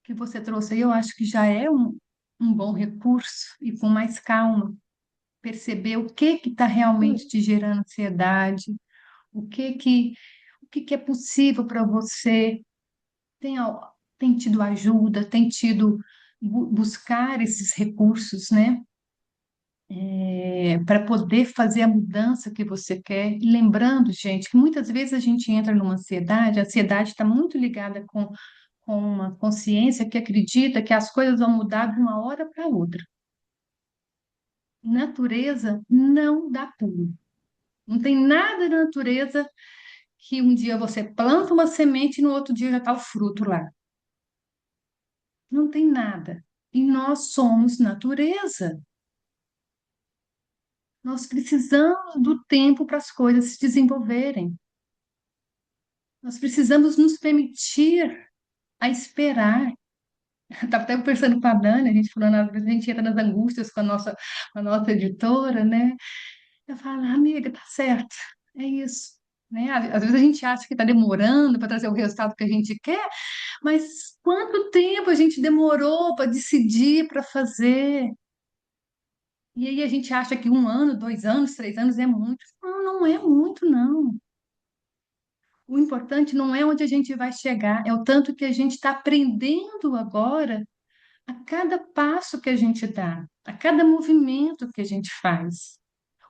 que você trouxe aí, eu acho que já é um bom recurso e com mais calma, perceber o que está realmente te gerando ansiedade, o que que, o que é possível para você. Tem, tem tido ajuda, tem tido buscar esses recursos, né? Para poder fazer a mudança que você quer. E lembrando, gente, que muitas vezes a gente entra numa ansiedade, a ansiedade está muito ligada com uma consciência que acredita que as coisas vão mudar de uma hora para outra. Natureza não dá pulo. Não tem nada na natureza que um dia você planta uma semente e no outro dia já está o fruto lá. Não tem nada. E nós somos natureza. Nós precisamos do tempo para as coisas se desenvolverem. Nós precisamos nos permitir a esperar. Estava até conversando com a Dani, a gente falando, às vezes a gente entra nas angústias com a nossa editora, né? Eu falo, amiga, tá certo, é isso. Né? Às vezes a gente acha que está demorando para trazer o resultado que a gente quer, mas quanto tempo a gente demorou para decidir, para fazer? E aí a gente acha que 1 ano, 2 anos, 3 anos é muito. Não, não é muito, não. O importante não é onde a gente vai chegar, é o tanto que a gente está aprendendo agora a cada passo que a gente dá, a cada movimento que a gente faz.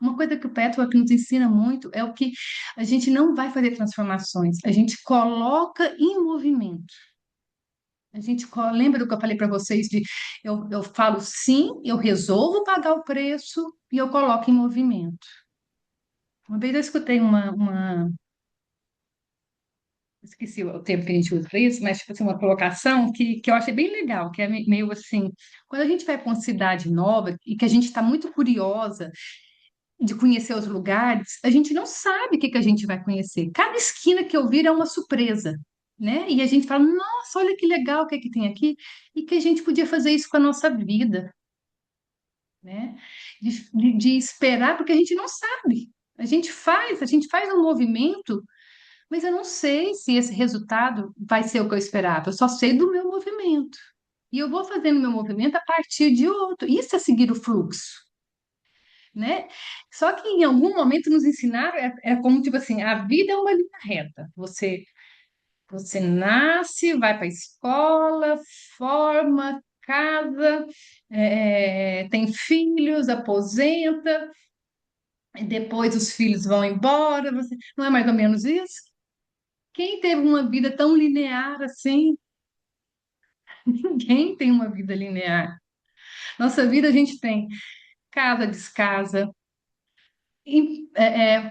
Uma coisa que o Petro nos ensina muito é o que a gente não vai fazer transformações, a gente coloca em movimento. Lembra do que eu falei para vocês de eu falo sim, eu resolvo pagar o preço e eu coloco em movimento. Uma vez eu escutei esqueci o termo que a gente usa para isso, mas tipo assim, uma colocação que eu achei bem legal, que é meio assim, quando a gente vai para uma cidade nova e que a gente está muito curiosa de conhecer os lugares, a gente não sabe o que que a gente vai conhecer. Cada esquina que eu vir é uma surpresa, né? E a gente fala, nossa, olha que legal o que é que tem aqui, e que a gente podia fazer isso com a nossa vida, né? De esperar, porque a gente não sabe. A gente faz um movimento, mas eu não sei se esse resultado vai ser o que eu esperava. Eu só sei do meu movimento. E eu vou fazendo meu movimento a partir de outro. Isso é seguir o fluxo, né? Só que em algum momento nos ensinaram, é como tipo assim, a vida é uma linha reta. Você nasce, vai para a escola, forma, casa, tem filhos, aposenta, e depois os filhos vão embora. Não é mais ou menos isso? Quem teve uma vida tão linear assim? Ninguém tem uma vida linear. Nossa vida a gente tem casa, descasa,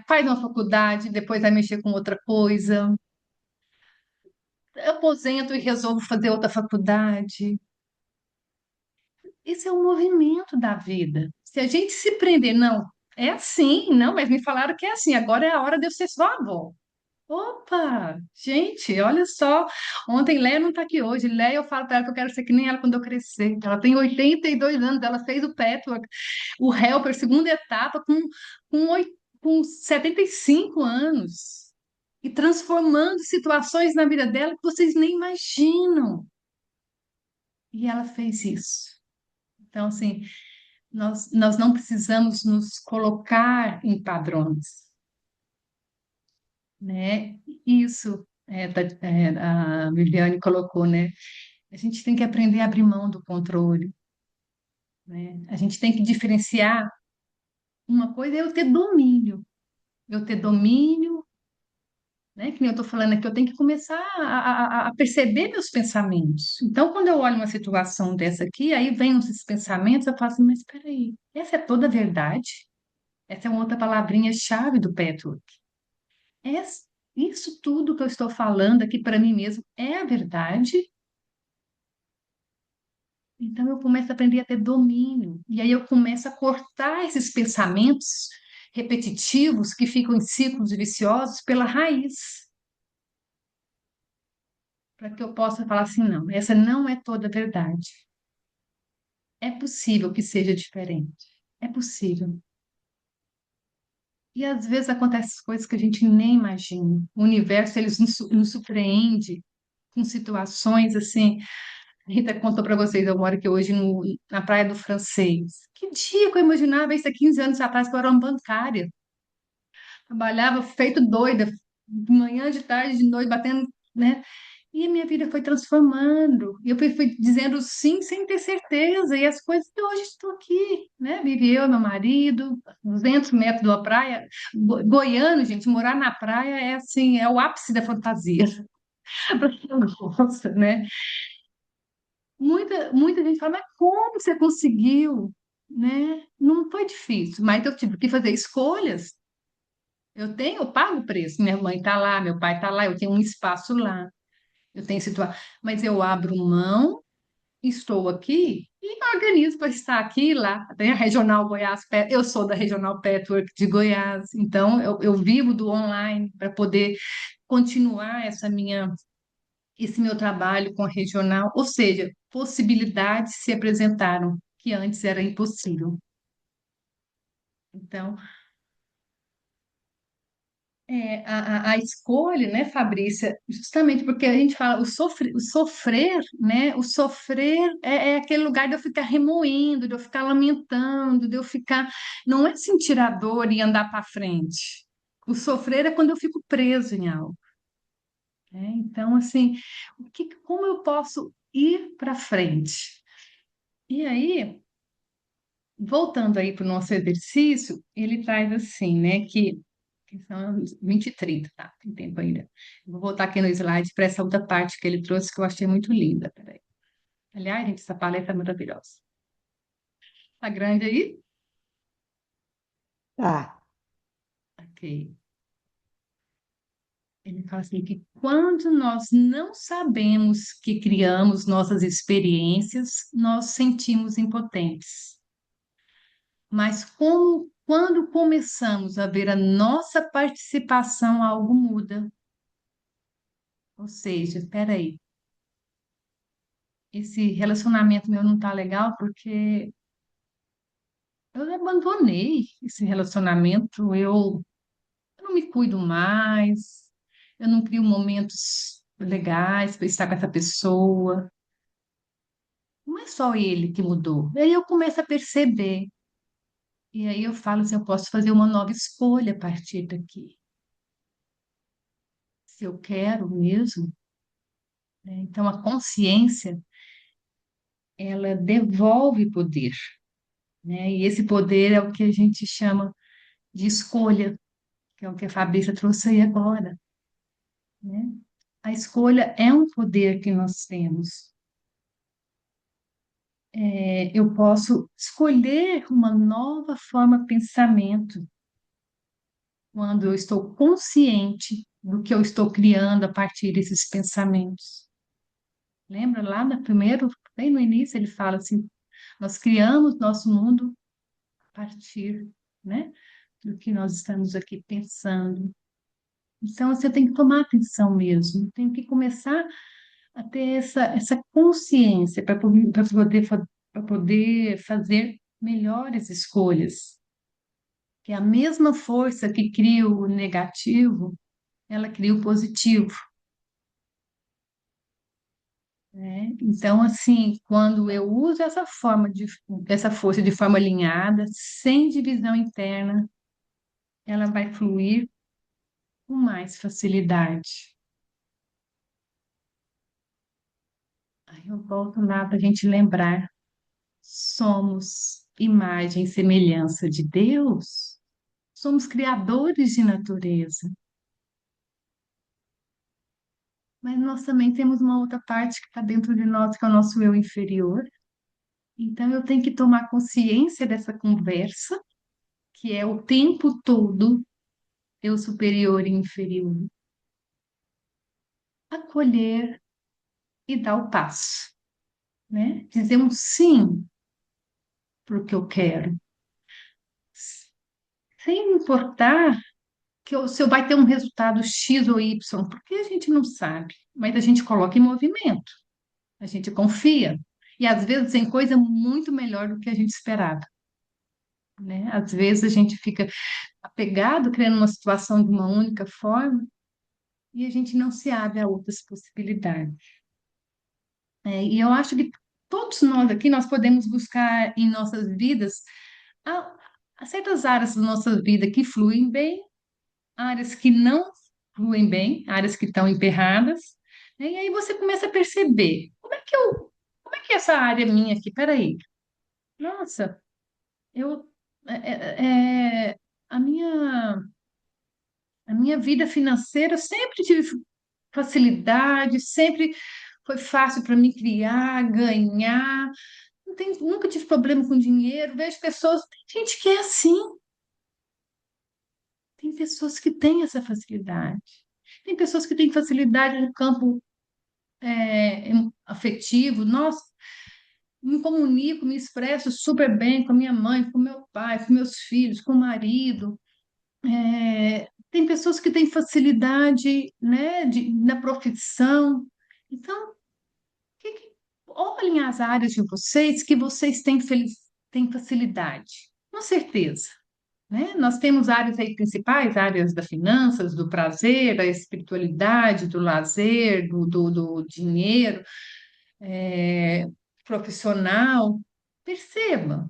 faz uma faculdade, depois vai mexer com outra coisa, aposento e resolvo fazer outra faculdade. Esse é o movimento da vida. Se a gente se prender, não, é assim, não, mas me falaram que é assim, agora é a hora de eu ser só avó. Opa, gente, olha só. Ontem Léa não está aqui hoje. Léa, eu falo para ela que eu quero ser que nem ela quando eu crescer. Ela tem 82 anos, ela fez o Petwork, o Helper, segunda etapa, com 75 anos. E transformando situações na vida dela que vocês nem imaginam. E ela fez isso. Então, assim, nós não precisamos nos colocar em padrões, né? Isso a Viviane colocou, né? A gente tem que aprender a abrir mão do controle, né? A gente tem que diferenciar. Uma coisa é eu ter domínio, né? Que nem eu estou falando aqui, eu tenho que começar a perceber meus pensamentos. Então, quando eu olho uma situação dessa aqui, aí vem esses pensamentos, eu falo assim, mas espera aí, essa é toda a verdade? Essa é uma outra palavrinha-chave do Petro. É isso tudo que eu estou falando aqui para mim mesmo é a verdade? Então eu começo a aprender a ter domínio. E aí eu começo a cortar esses pensamentos repetitivos que ficam em ciclos viciosos pela raiz, para que eu possa falar assim, não, essa não é toda a verdade. É possível que seja diferente. É possível. E às vezes acontecem coisas que a gente nem imagina. O universo, ele nos surpreende com situações assim. A Rita contou para vocês, eu moro aqui hoje na Praia do Francês. Que dia que eu imaginava isso há 15 anos atrás, que eu era uma bancária. Trabalhava feito doida, de manhã, de tarde, de noite, batendo, né? E a minha vida foi transformando. E eu fui dizendo sim sem ter certeza. E as coisas que hoje estou aqui, né? Vive eu, meu marido, 200 metros da praia. Goiano, gente, morar na praia é assim, é o ápice da fantasia. Para quem não gosta, né? Muita gente fala, mas como você conseguiu? Né? Não foi difícil, mas eu tive que fazer escolhas. Eu pago o preço. Minha mãe está lá, meu pai está lá, eu tenho um espaço lá, eu tenho situação. Mas eu abro mão, estou aqui e organizo para estar aqui e lá. Tem a Regional Goiás, eu sou da Regional Petwork de Goiás, então eu vivo do online para poder continuar esse meu trabalho com a regional, ou seja, possibilidades se apresentaram que antes era impossível. Então, a escolha, né, Fabrícia, justamente porque a gente fala o sofrer, né, o sofrer é aquele lugar de eu ficar remoendo, de eu ficar lamentando, de eu ficar, não é sentir a dor e andar para frente. O sofrer é quando eu fico preso em algo, né? Então, assim, como eu posso ir para frente? E aí, voltando aí para o nosso exercício, ele traz assim, né, que são 20 e 30, tá? Tem tempo ainda. Eu vou voltar aqui no slide para essa outra parte que ele trouxe que eu achei muito linda. Peraí. Aliás, gente, essa paleta é maravilhosa. Tá grande aí? Tá. Ok. Ele fala assim que quando nós não sabemos que criamos nossas experiências, nós sentimos impotentes. Mas quando começamos a ver a nossa participação, algo muda. Ou seja, espera aí, esse relacionamento meu não tá legal porque eu abandonei esse relacionamento, eu não me cuido mais, eu não crio momentos legais para estar com essa pessoa. Não é só ele que mudou. Aí eu começo a perceber. E aí eu falo assim, eu posso fazer uma nova escolha a partir daqui. Se eu quero mesmo, né? Então a consciência, ela devolve poder, né? E esse poder é o que a gente chama de escolha, que é o que a Fabrícia trouxe aí agora, né? A escolha é um poder que nós temos. Eu posso escolher uma nova forma de pensamento quando eu estou consciente do que eu estou criando a partir desses pensamentos. Lembra lá no primeiro, bem no início, ele fala assim: nós criamos nosso mundo a partir, né, do que nós estamos aqui pensando. Então, você tem que tomar atenção mesmo, tem que começar a ter essa consciência para poder fazer melhores escolhas. Que a mesma força que cria o negativo, ela cria o positivo, né? Então, assim, quando eu uso essa força de forma alinhada, sem divisão interna, ela vai fluir com mais facilidade. Aí eu volto lá para a gente lembrar. Somos imagem e semelhança de Deus. Somos criadores de natureza. Mas nós também temos uma outra parte que está dentro de nós, que é o nosso eu inferior. Então eu tenho que tomar consciência dessa conversa, que é o tempo todo eu superior e inferior. Acolher e dar o passo, né? Dizer um sim para o que eu quero, sem importar se eu vai ter um resultado X ou Y, porque a gente não sabe, mas a gente coloca em movimento, a gente confia. E às vezes tem coisa muito melhor do que a gente esperava, né? Às vezes a gente fica apegado, criando uma situação de uma única forma, e a gente não se abre a outras possibilidades. E eu acho que todos nós aqui, nós podemos buscar em nossas vidas há, há certas áreas da nossa vida que fluem bem, áreas que não fluem bem, áreas que estão emperradas, né? E aí você começa a perceber, como é que é essa área minha aqui? Peraí, nossa, eu, é, é, é, a minha, a minha vida financeira eu sempre tive facilidade, sempre foi fácil para mim criar, ganhar, nunca tive problema com dinheiro, vejo pessoas, tem gente que é assim, tem pessoas que têm essa facilidade. Tem pessoas que têm facilidade no campo afetivo. Nossa, me comunico, me expresso super bem com a minha mãe, com meu pai, com meus filhos, com o marido. Tem pessoas que têm facilidade, né, na profissão. Então, olhem as áreas de vocês que vocês têm facilidade, com certeza. Né? Nós temos áreas aí principais, áreas da finanças, do prazer, da espiritualidade, do lazer, do dinheiro, é, profissional. Perceba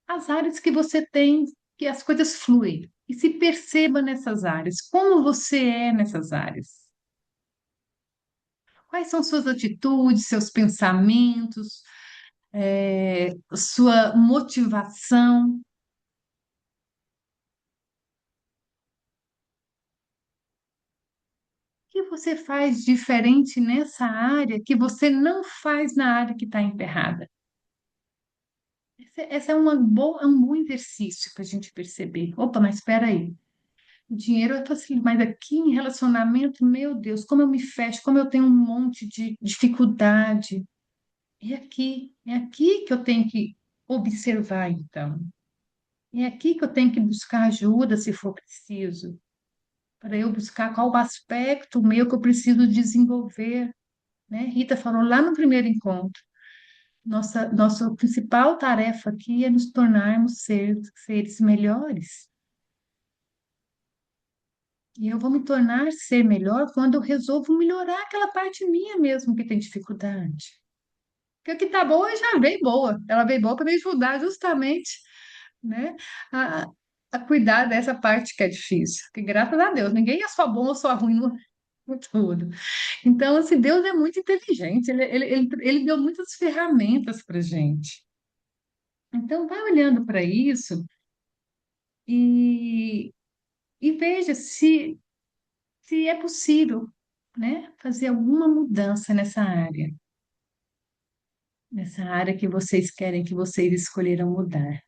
as áreas que você tem, que as coisas fluem. E se perceba nessas áreas, como você é nessas áreas. Quais são suas atitudes, seus pensamentos, sua motivação? O que você faz diferente nessa área que você não faz na área que está emperrada? Essa é é um bom exercício para a gente perceber. Opa, mas espera aí. O dinheiro é fácil, mas aqui em relacionamento, meu Deus, como eu me fecho, como eu tenho um monte de dificuldade. É aqui que eu tenho que observar, então. É aqui que eu tenho que buscar ajuda, se for preciso, para eu buscar qual o aspecto meu que eu preciso desenvolver, né? Rita falou lá no primeiro encontro. Nossa principal tarefa aqui é nos tornarmos seres melhores. E eu vou me tornar ser melhor quando eu resolvo melhorar aquela parte minha mesmo que tem dificuldade. Porque a que tá boa já veio boa. Ela veio boa para me ajudar justamente, né, a, a cuidar dessa parte que é difícil. Que graças a Deus, ninguém é só bom ou só ruim no tudo. Então, assim, Deus é muito inteligente. Ele deu muitas ferramentas para gente. Então, vai olhando para isso e, e veja se é possível, né, fazer alguma mudança nessa área que vocês querem, que vocês escolheram mudar.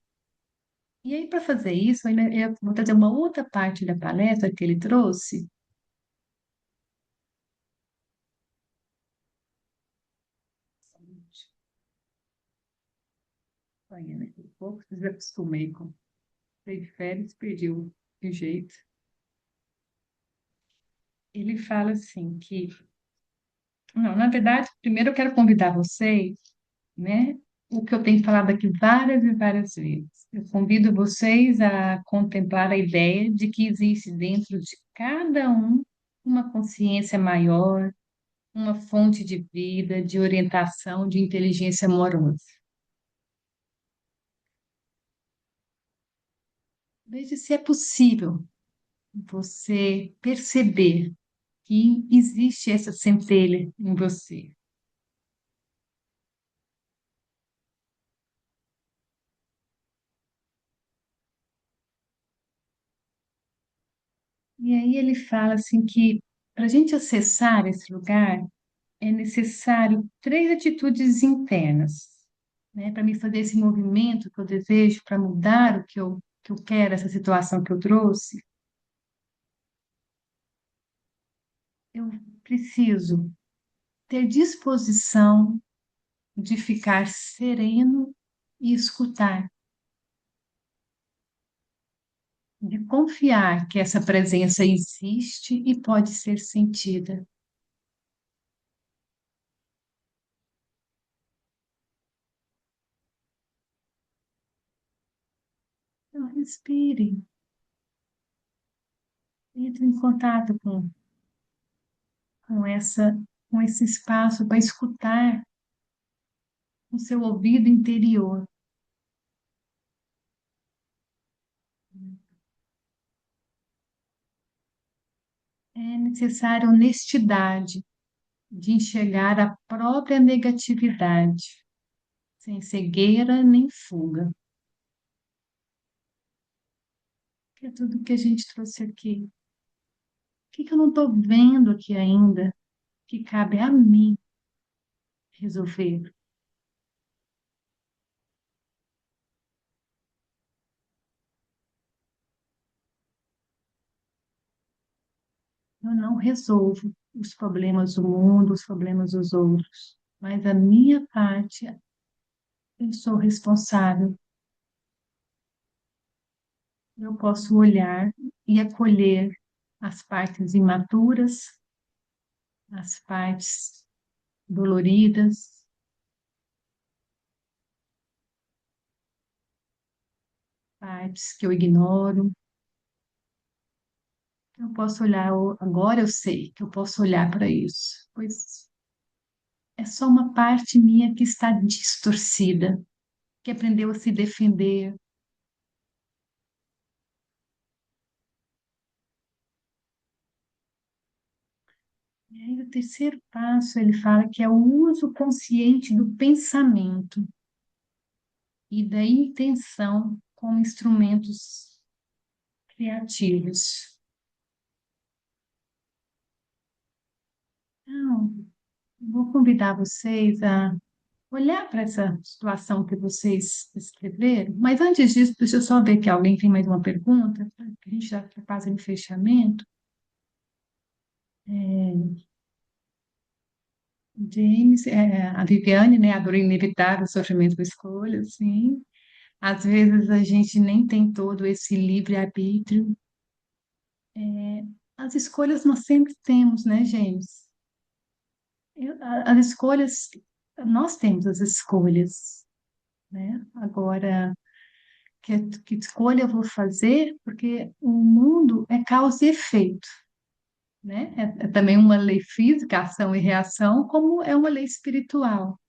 E aí, para fazer isso, eu vou trazer uma outra parte da palestra que ele trouxe. Olha, né? Um pouco desacostumei com de férias, perdi o jeito. Ele fala assim que, não, na verdade, primeiro eu quero convidar vocês, né? O que eu tenho falado aqui várias e várias vezes. Eu convido vocês a contemplar a ideia de que existe dentro de cada um uma consciência maior, uma fonte de vida, de orientação, de inteligência amorosa. Veja se é possível você perceber que existe essa centelha em você. E aí ele fala assim que para a gente acessar esse lugar é necessário três atitudes internas, né? Para me fazer esse movimento que eu desejo, para mudar o que eu que eu quero, essa situação que eu trouxe, eu preciso ter disposição de ficar sereno e escutar, de confiar que essa presença existe e pode ser sentida. Então, respire, entre em contato com com esse espaço para escutar o seu ouvido interior. É necessária honestidade de enxergar a própria negatividade, sem cegueira nem fuga, que é tudo que a gente trouxe aqui. O que que eu não estou vendo aqui ainda que cabe a mim resolver? Eu não resolvo os problemas do mundo, os problemas dos outros, mas a minha parte, eu sou responsável. Eu posso olhar e acolher as partes imaturas, as partes doloridas, partes que eu ignoro. Eu posso olhar, agora eu sei que eu posso olhar para isso, pois é só uma parte minha que está distorcida, que aprendeu a se defender. E aí, o terceiro passo, ele fala que é o uso consciente do pensamento e da intenção como instrumentos criativos. Então, vou convidar vocês a olhar para essa situação que vocês escreveram, mas antes disso, deixa eu só ver que alguém tem mais uma pergunta, que a gente já está quase no fechamento. James, a Viviane, né, a dor inevitável, o sofrimento com escolha, sim. Às vezes a gente nem tem todo esse livre-arbítrio. As escolhas nós sempre temos, né, James? As escolhas, nós temos as escolhas, né? Agora, que escolha eu vou fazer? Porque o mundo é causa e efeito, né? É também uma lei física, ação e reação, como é uma lei espiritual.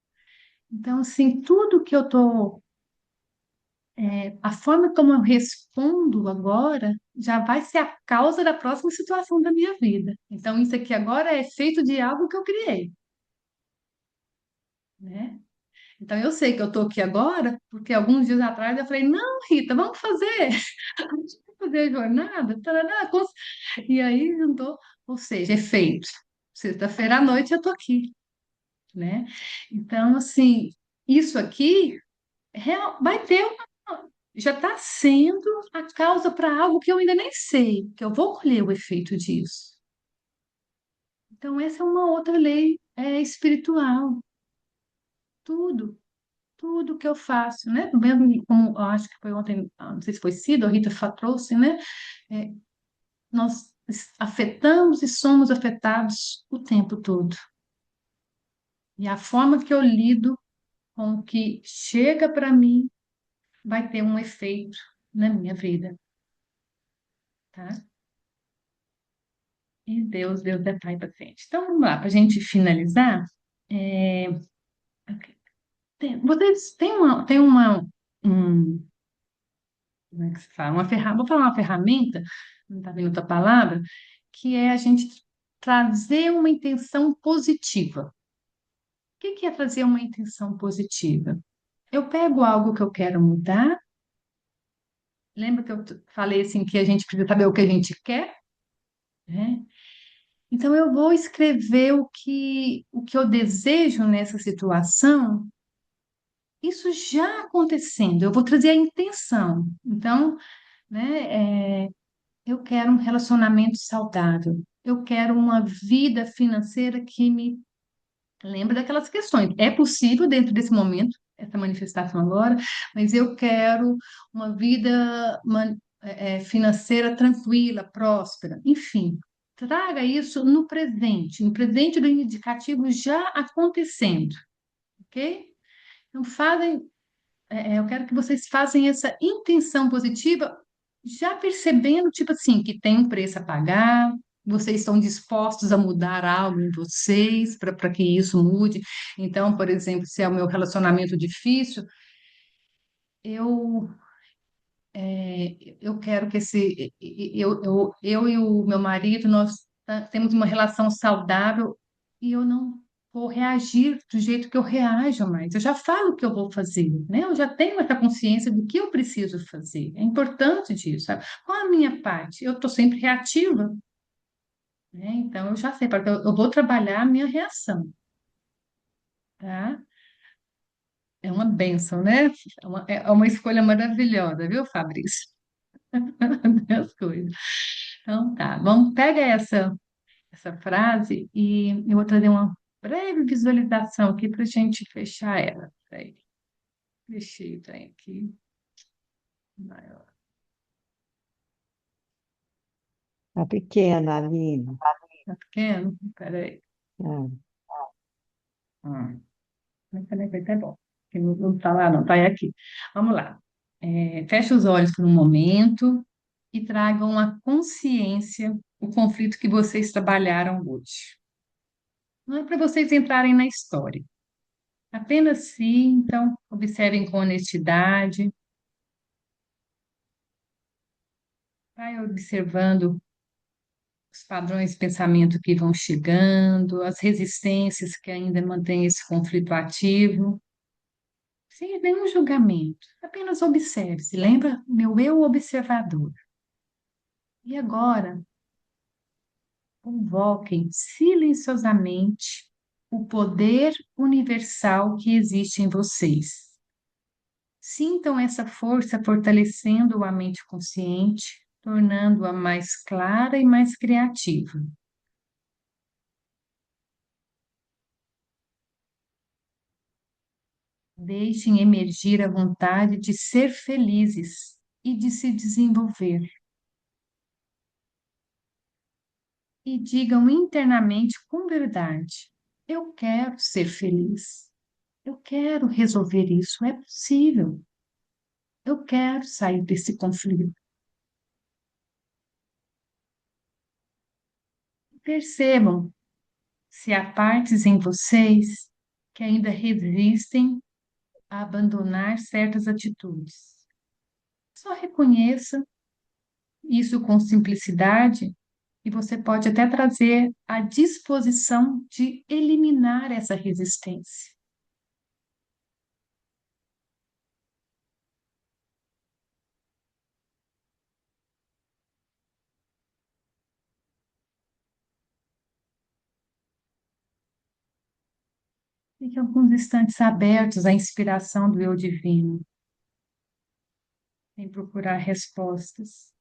Então, assim, tudo que eu estou a forma como eu respondo agora já vai ser a causa da próxima situação da minha vida. Então, isso aqui agora é feito de algo que eu criei, né? Então, eu sei que eu estou aqui agora, porque alguns dias atrás eu falei, não, Rita, vamos fazer, vamos fazer a jornada, tarará, e aí juntou, ou seja, é feito. Sexta-feira à noite eu estou aqui, né? Então, assim, isso aqui vai ter já está sendo a causa para algo que eu ainda nem sei, que eu vou colher o efeito disso. Então, essa é uma outra lei espiritual. Tudo, tudo que eu faço, né? Mesmo como eu acho que foi ontem, não sei se foi Cida ou Rita trouxe, né? É, nós afetamos e somos afetados o tempo todo. E a forma que eu lido com o que chega para mim vai ter um efeito na minha vida, tá? E Deus é pai para frente. Então, vamos lá, para a gente finalizar. é, Vocês têm como é que se fala? Vou falar uma ferramenta, não está vindo outra palavra, que é a gente trazer uma intenção positiva. O que que é trazer uma intenção positiva? Eu pego algo que eu quero mudar, lembra que eu falei assim que a gente precisa saber o que a gente quer, né? Então eu vou escrever o que eu desejo nessa situação, isso já acontecendo, eu vou trazer a intenção. Então, né? Eu quero um relacionamento saudável. Eu quero uma vida financeira que me lembre daquelas questões. É possível dentro desse momento, essa manifestação agora, mas eu quero uma vida financeira tranquila, próspera, enfim. Traga isso no presente do indicativo já acontecendo, ok? Então, eu quero que vocês façam essa intenção positiva, já percebendo, tipo assim, que tem um preço a pagar, vocês estão dispostos a mudar algo em vocês para que isso mude. Então, por exemplo, se é o meu relacionamento difícil, eu eu quero que eu e o meu marido, temos uma relação saudável e eu não vou reagir do jeito que eu reajo mais. Eu já falo o que eu vou fazer, né? Eu já tenho essa consciência do que eu preciso fazer. É importante disso, sabe? Qual a minha parte? Eu estou sempre reativa, né? Então, eu já sei, porque eu vou trabalhar a minha reação, tá? É uma bênção, né? É uma escolha maravilhosa, viu, Fabrício? As coisas. Então tá, vamos, pega essa frase e eu vou trazer uma breve visualização aqui para a gente fechar ela. Peraí, deixei o trem aqui. Maior. Tá pequena, Aline. Tá pequeno? Peraí. Ah, Hum. Peraí, tá bom. Que não tá lá, não, tá aí aqui. Vamos lá. Feche os olhos por um momento e tragam à consciência o conflito que vocês trabalharam hoje. Não é para vocês entrarem na história. Apenas se, então, observem com honestidade, vai observando os padrões de pensamento que vão chegando, as resistências que ainda mantêm esse conflito ativo, sem nenhum julgamento. Apenas observe, se lembra, meu eu observador. E agora, convoquem silenciosamente o poder universal que existe em vocês. Sintam essa força fortalecendo a mente consciente, tornando-a mais clara e mais criativa. Deixem emergir a vontade de ser felizes e de se desenvolver. E digam internamente com verdade: eu quero ser feliz. Eu quero resolver isso. É possível. Eu quero sair desse conflito. Percebam se há partes em vocês que ainda resistem a abandonar certas atitudes. Só reconheça isso com simplicidade e você pode até trazer a disposição de eliminar essa resistência. Fique alguns instantes abertos à inspiração do eu divino, em procurar respostas.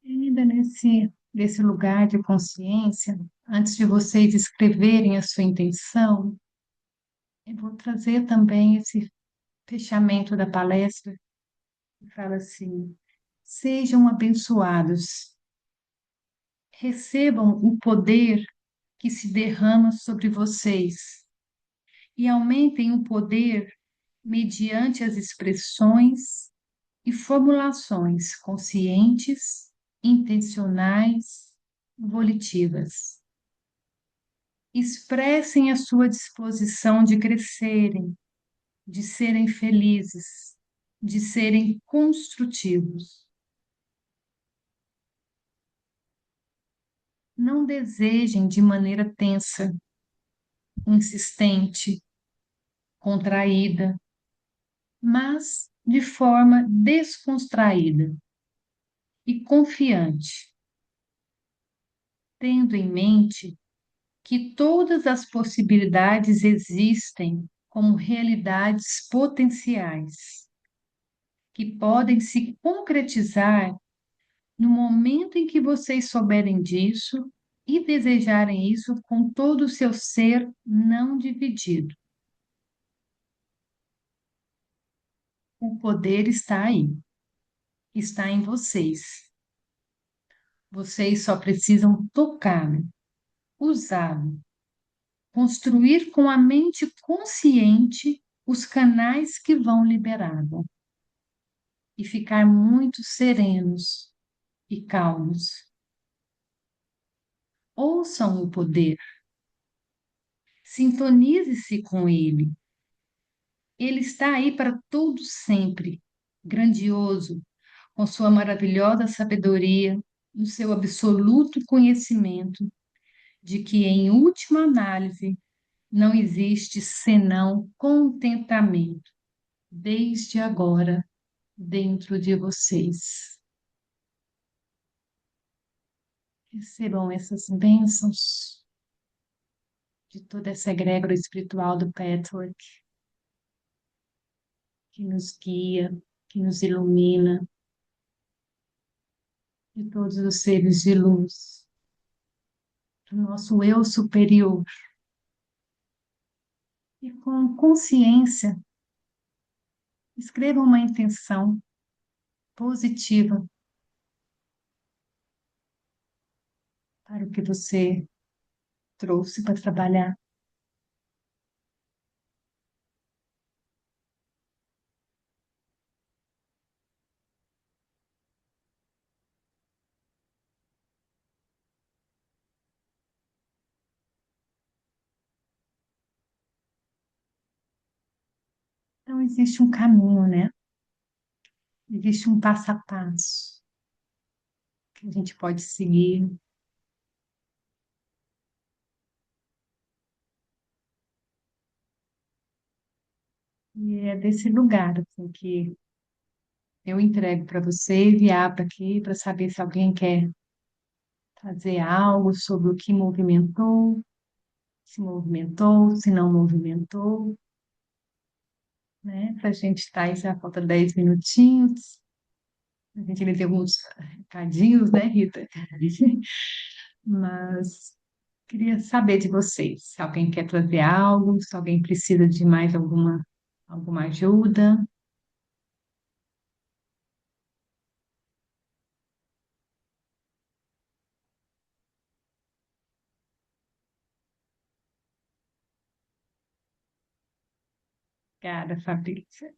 E ainda nesse lugar de consciência, antes de vocês escreverem a sua intenção, eu vou trazer também esse fechamento da palestra, que fala assim: sejam abençoados, recebam o poder que se derrama sobre vocês e aumentem o poder mediante as expressões e formulações conscientes, intencionais, volitivas. Expressem a sua disposição de crescerem, de serem felizes, de serem construtivos. Não desejem de maneira tensa, insistente, contraída, mas de forma descontraída e confiante, tendo em mente que todas as possibilidades existem como realidades potenciais, que podem se concretizar no momento em que vocês souberem disso e desejarem isso com todo o seu ser não dividido. O poder está aí, está em vocês. Vocês só precisam tocá-lo, usá-lo, construir com a mente consciente os canais que vão liberá-lo e ficar muito serenos e calmos. Ouçam o poder, sintonize-se com ele. Ele está aí para todo sempre, grandioso, com sua maravilhosa sabedoria, no seu absoluto conhecimento de que, em última análise, não existe senão contentamento, desde agora, dentro de vocês. Recebam essas bênçãos de toda essa egrégora espiritual do Patchwork, que nos guia, que nos ilumina, de todos os seres de luz, do nosso eu superior. E com consciência, escreva uma intenção positiva para o que você trouxe para trabalhar. Então, existe um caminho, né? Existe um passo a passo que a gente pode seguir. E é desse lugar assim, que eu entrego para você e abro aqui para saber se alguém quer trazer algo sobre o que movimentou, se movimentou, se não movimentou, né? Para a gente estar aí, já falta 10 minutinhos. A gente ainda tem alguns recadinhos, né, Rita? Mas queria saber de vocês, se alguém quer trazer algo, se alguém precisa de mais alguma ajuda. Obrigada, Fabrícia.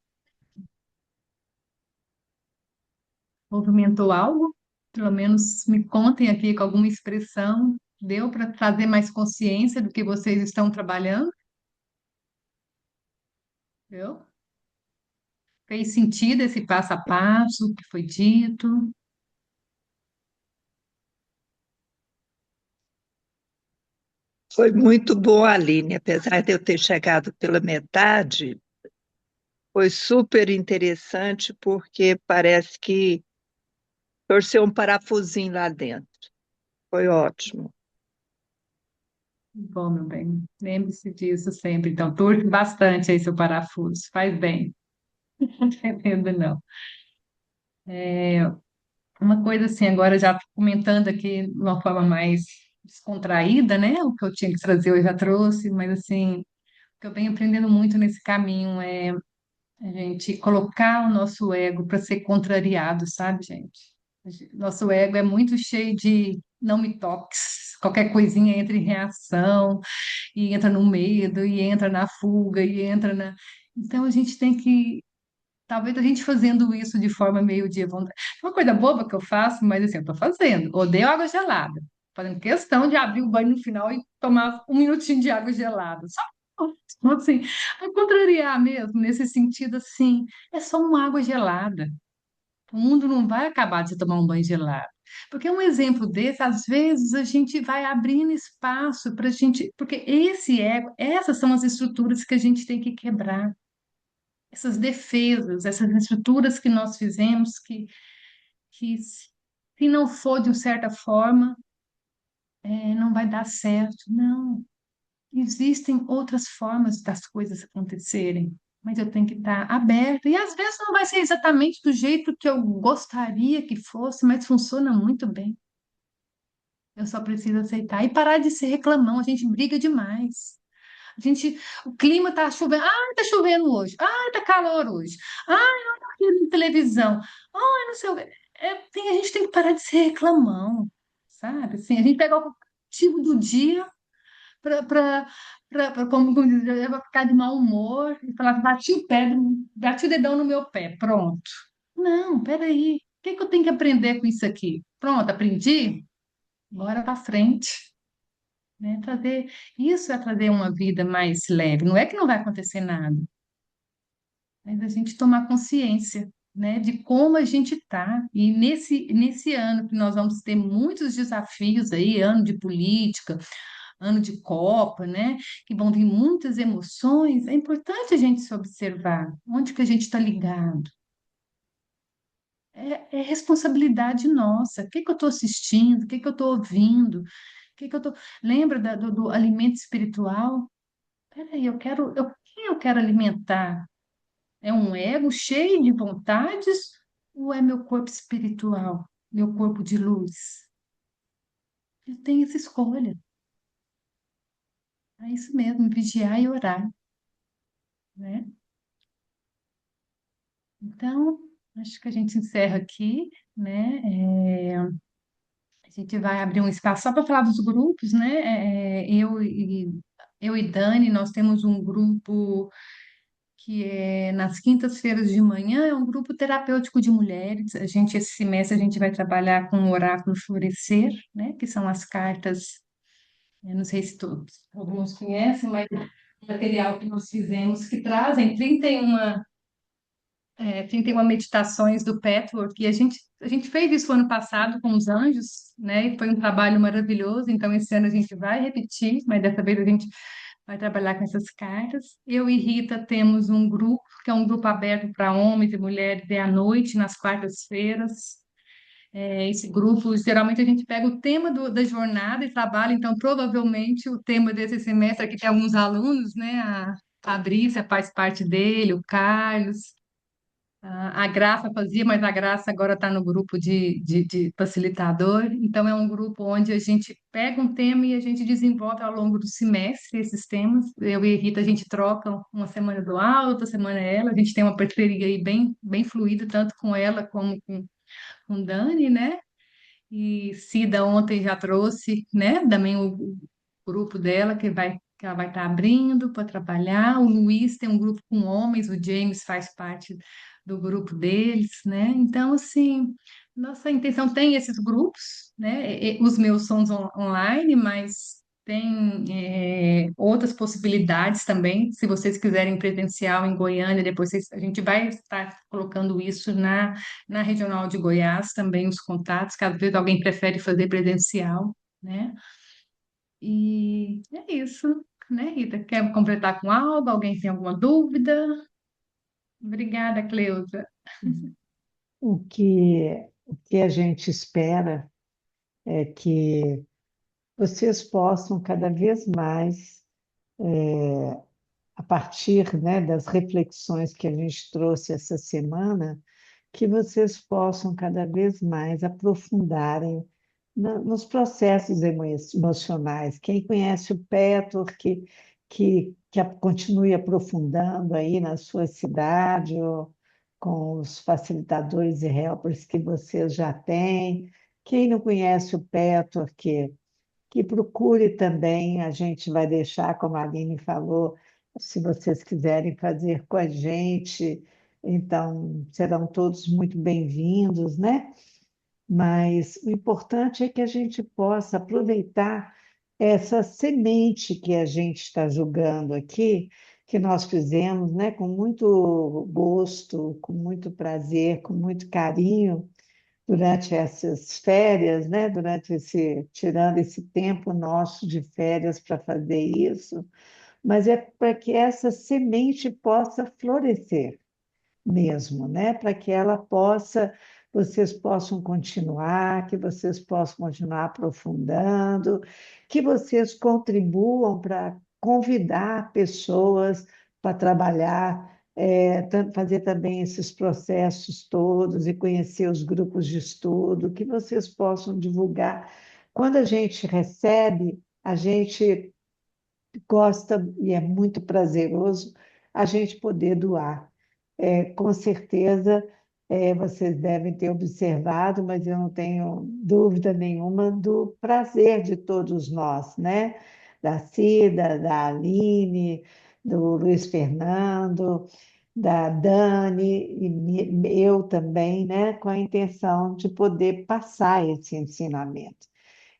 Movimentou algo? Pelo menos me contem aqui com alguma expressão. Deu para trazer mais consciência do que vocês estão trabalhando? Deu? Fez sentido esse passo a passo que foi dito? Foi muito bom, Aline, apesar de eu ter chegado pela metade, foi super interessante porque parece que torceu um parafusinho lá dentro. Foi ótimo. Bom, meu bem, lembre-se disso sempre. Então, torce bastante aí seu parafuso, faz bem. Não entendo, não. Uma coisa assim, agora já comentando aqui de uma forma mais descontraída, né? O que eu tinha que trazer eu já trouxe, mas assim, o que eu venho aprendendo muito nesse caminho é a gente colocar o nosso ego para ser contrariado, sabe, gente? Nosso ego é muito cheio de não me toques, qualquer coisinha entra em reação, e entra no medo, e entra na fuga, e entra na. Então a gente tem que. Talvez a gente fazendo isso de forma meio de vontade. É uma coisa boba que eu faço, mas assim, eu tô fazendo. Odeio água gelada. Fazendo questão de abrir o banho no final e tomar um minutinho de água gelada. Só assim, a contrariar mesmo, nesse sentido assim, é só uma água gelada. O mundo não vai acabar de você tomar um banho gelado. Porque um exemplo desse, às vezes, a gente vai abrindo espaço para a gente. Porque esse ego, essas são as estruturas que a gente tem que quebrar. Essas defesas, essas estruturas que nós fizemos, que se não for de certa forma, não vai dar certo. Não. Existem outras formas das coisas acontecerem, mas eu tenho que estar aberta. E às vezes não vai ser exatamente do jeito que eu gostaria que fosse, mas funciona muito bem. Eu só preciso aceitar e parar de ser reclamão. A gente briga demais. O clima tá chovendo. Ah, tá chovendo hoje. Ah, tá calor hoje. Ah, eu não quero televisão. Ah, não sei o quê. A gente tem que parar de ser reclamão, sabe? Assim, a gente pega o motivo do dia como diz, eu ia ficar de mau humor e falar, bati o dedão no meu pé, pronto. Não, peraí, o que que eu tenho que aprender com isso aqui? Pronto, aprendi? Bora para frente, né? Isso é trazer uma vida mais leve. Não é que não vai acontecer nada, mas a gente tomar consciência, né, de como a gente está. E nesse ano que nós vamos ter muitos desafios aí, ano de política, ano de Copa, né? Que vão vir muitas emoções. É importante a gente se observar onde que a gente está ligado. É responsabilidade nossa. O que que eu estou assistindo? O que que eu estou ouvindo? O que que eu tô... Lembra do alimento espiritual? Peraí, quem eu quero alimentar? É um ego cheio de vontades ou é meu corpo espiritual, meu corpo de luz? Eu tenho essa escolha. É isso mesmo, vigiar e orar, né? Então, acho que a gente encerra aqui, né? A gente vai abrir um espaço só para falar dos grupos, né? Eu e Dani, nós temos um grupo que é nas quintas-feiras de manhã, é um grupo terapêutico de mulheres. Esse semestre, a gente vai trabalhar com o oráculo florescer, né? Que são as cartas, eu não sei se todos, alguns conhecem, mas o material que nós fizemos, que trazem 31 meditações do Patchwork, e a gente fez isso ano passado com os anjos, né? E foi um trabalho maravilhoso. Então, esse ano a gente vai repetir, mas dessa vez a gente vai trabalhar com essas cartas. Eu e Rita temos um grupo, que é um grupo aberto para homens e mulheres, é à noite, nas quartas-feiras. Esse grupo, geralmente a gente pega o tema da jornada e trabalha, então provavelmente o tema desse semestre aqui tem alguns alunos, né? A Fabrícia faz parte dele, o Carlos. A Graça fazia, mas a Graça agora está no grupo de facilitador. Então, é um grupo onde a gente pega um tema e a gente desenvolve ao longo do semestre esses temas. Eu e a Rita, a gente troca uma semana do aula, outra semana ela. A gente tem uma parceria aí bem fluida, tanto com ela como com Dani, né? E Cida ontem já trouxe, né? Também o grupo dela que ela vai estar abrindo para trabalhar. O Luiz tem um grupo com homens, o James faz parte do grupo deles, né? Então, assim, nossa intenção tem esses grupos, né? Os meus são online, mas tem outras possibilidades também. Se vocês quiserem presencial em Goiânia, a gente vai estar colocando isso na Regional de Goiás também os contatos, caso às vezes alguém prefere fazer presencial, né? E é isso, né, Rita? Quer completar com algo? Alguém tem alguma dúvida? Obrigada, Cleusa. O que a gente espera é que vocês possam cada vez mais, a partir, né, das reflexões que a gente trouxe essa semana, que vocês possam cada vez mais aprofundarem nos processos emocionais. Quem conhece o Petor, que continue aprofundando aí na sua cidade, ou com os facilitadores e helpers que vocês já têm. Quem não conhece o Petor, que procure também, a gente vai deixar, como a Aline falou, se vocês quiserem fazer com a gente, então serão todos muito bem-vindos, né? Mas o importante é que a gente possa aproveitar essa semente que a gente está jogando aqui, que nós fizemos, né, com muito gosto, com muito prazer, com muito carinho, durante essas férias, né? Tirando esse tempo nosso de férias para fazer isso, mas é para que essa semente possa florescer mesmo, né? Para que vocês possam continuar, que vocês possam continuar aprofundando, que vocês contribuam para convidar pessoas para trabalhar, fazer também esses processos todos e conhecer os grupos de estudo, que vocês possam divulgar. Quando a gente recebe, a gente gosta e é muito prazeroso a gente poder doar. Com certeza, vocês devem ter observado, mas eu não tenho dúvida nenhuma do prazer de todos nós, né? Da Cida, da Aline, do Luiz Fernando, da Dani e eu também, né? Com a intenção de poder passar esse ensinamento.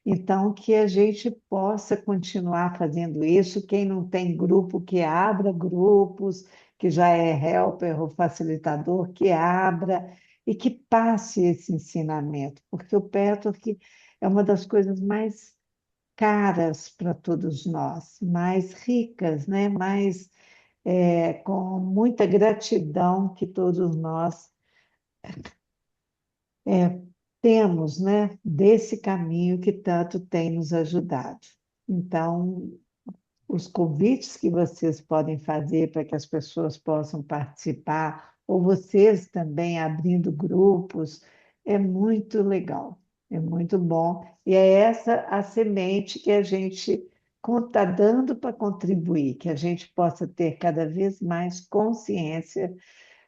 Então, que a gente possa continuar fazendo isso. Quem não tem grupo, que abra grupos, que já é helper ou facilitador, que abra e que passe esse ensinamento, porque o Petro é uma das coisas mais caras para todos nós, mais ricas, né? Com muita gratidão que todos nós é, temos, né, desse caminho que tanto tem nos ajudado. Então, os convites que vocês podem fazer para que as pessoas possam participar, ou vocês também abrindo grupos, é muito legal, é muito bom. E é essa a semente que a gente está dando para contribuir, que a gente possa ter cada vez mais consciência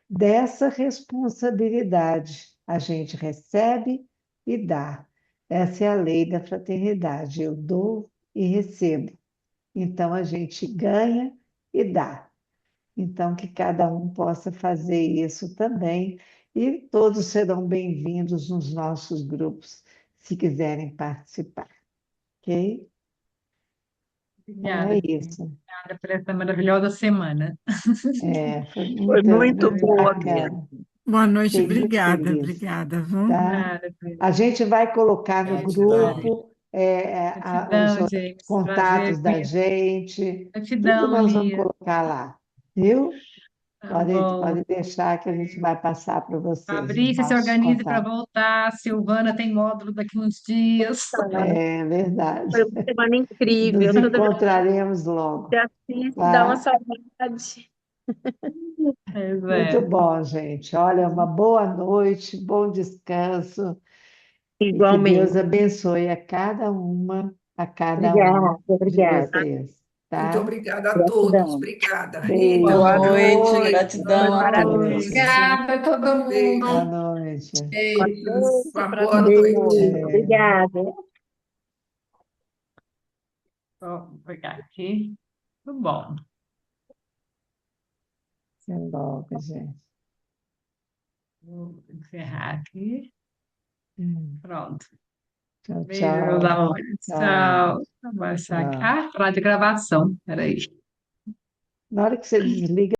dessa responsabilidade. A gente recebe e dá. Essa é a lei da fraternidade. Eu dou e recebo. Então a gente ganha e dá. Então que cada um possa fazer isso também e todos serão bem-vindos nos nossos grupos, se quiserem participar, ok? Então é Obrigada, gente. isso. Obrigada por essa maravilhosa semana. Foi Foi muito muito boa mesmo. bacana. Boa noite, Fiquei muito obrigada, feliz. obrigada, viu? Tá? Nada, A gente vai colocar no Gratidão. grupo os Gratidão, James. contatos Prazer da conhecer. gente, tudo Gratidão, nós vamos Lia. colocar lá, viu? Tá bom. Pode deixar que a gente vai passar para vocês os Fabrícia, se nossos organize para contatos. voltar. Silvana tem módulo daqui uns dias. É verdade. Foi uma semana incrível. Nos Toda vez encontraremos que logo, assiste, dá uma tá? saudade. Pois Muito é. bom, gente. Olha, uma boa noite, bom descanso e que Deus Igualmente. abençoe a cada Obrigada, um de obrigada. vocês, Muito tá? obrigada a todos. Gratidão. Obrigada, Rita. Beijo, Boa Boa noite, noite. Foi gratidão a maravilhoso. todos. Boa Obrigada a todo boa Beijo. mundo. noite. Beijos. Noite Uma para boa todo noite. Beijo. mundo. É, Obrigada. Vou pegar aqui. Muito bom. até logo, gente. Vou encerrar aqui. Hum. Pronto. Tchau, Beijo, meus tchau. amores. Tchau, Tchau. gente. Vou baixar aqui. Tchau. Ah, falar de gravação. Peraí. Na hora que você desliga,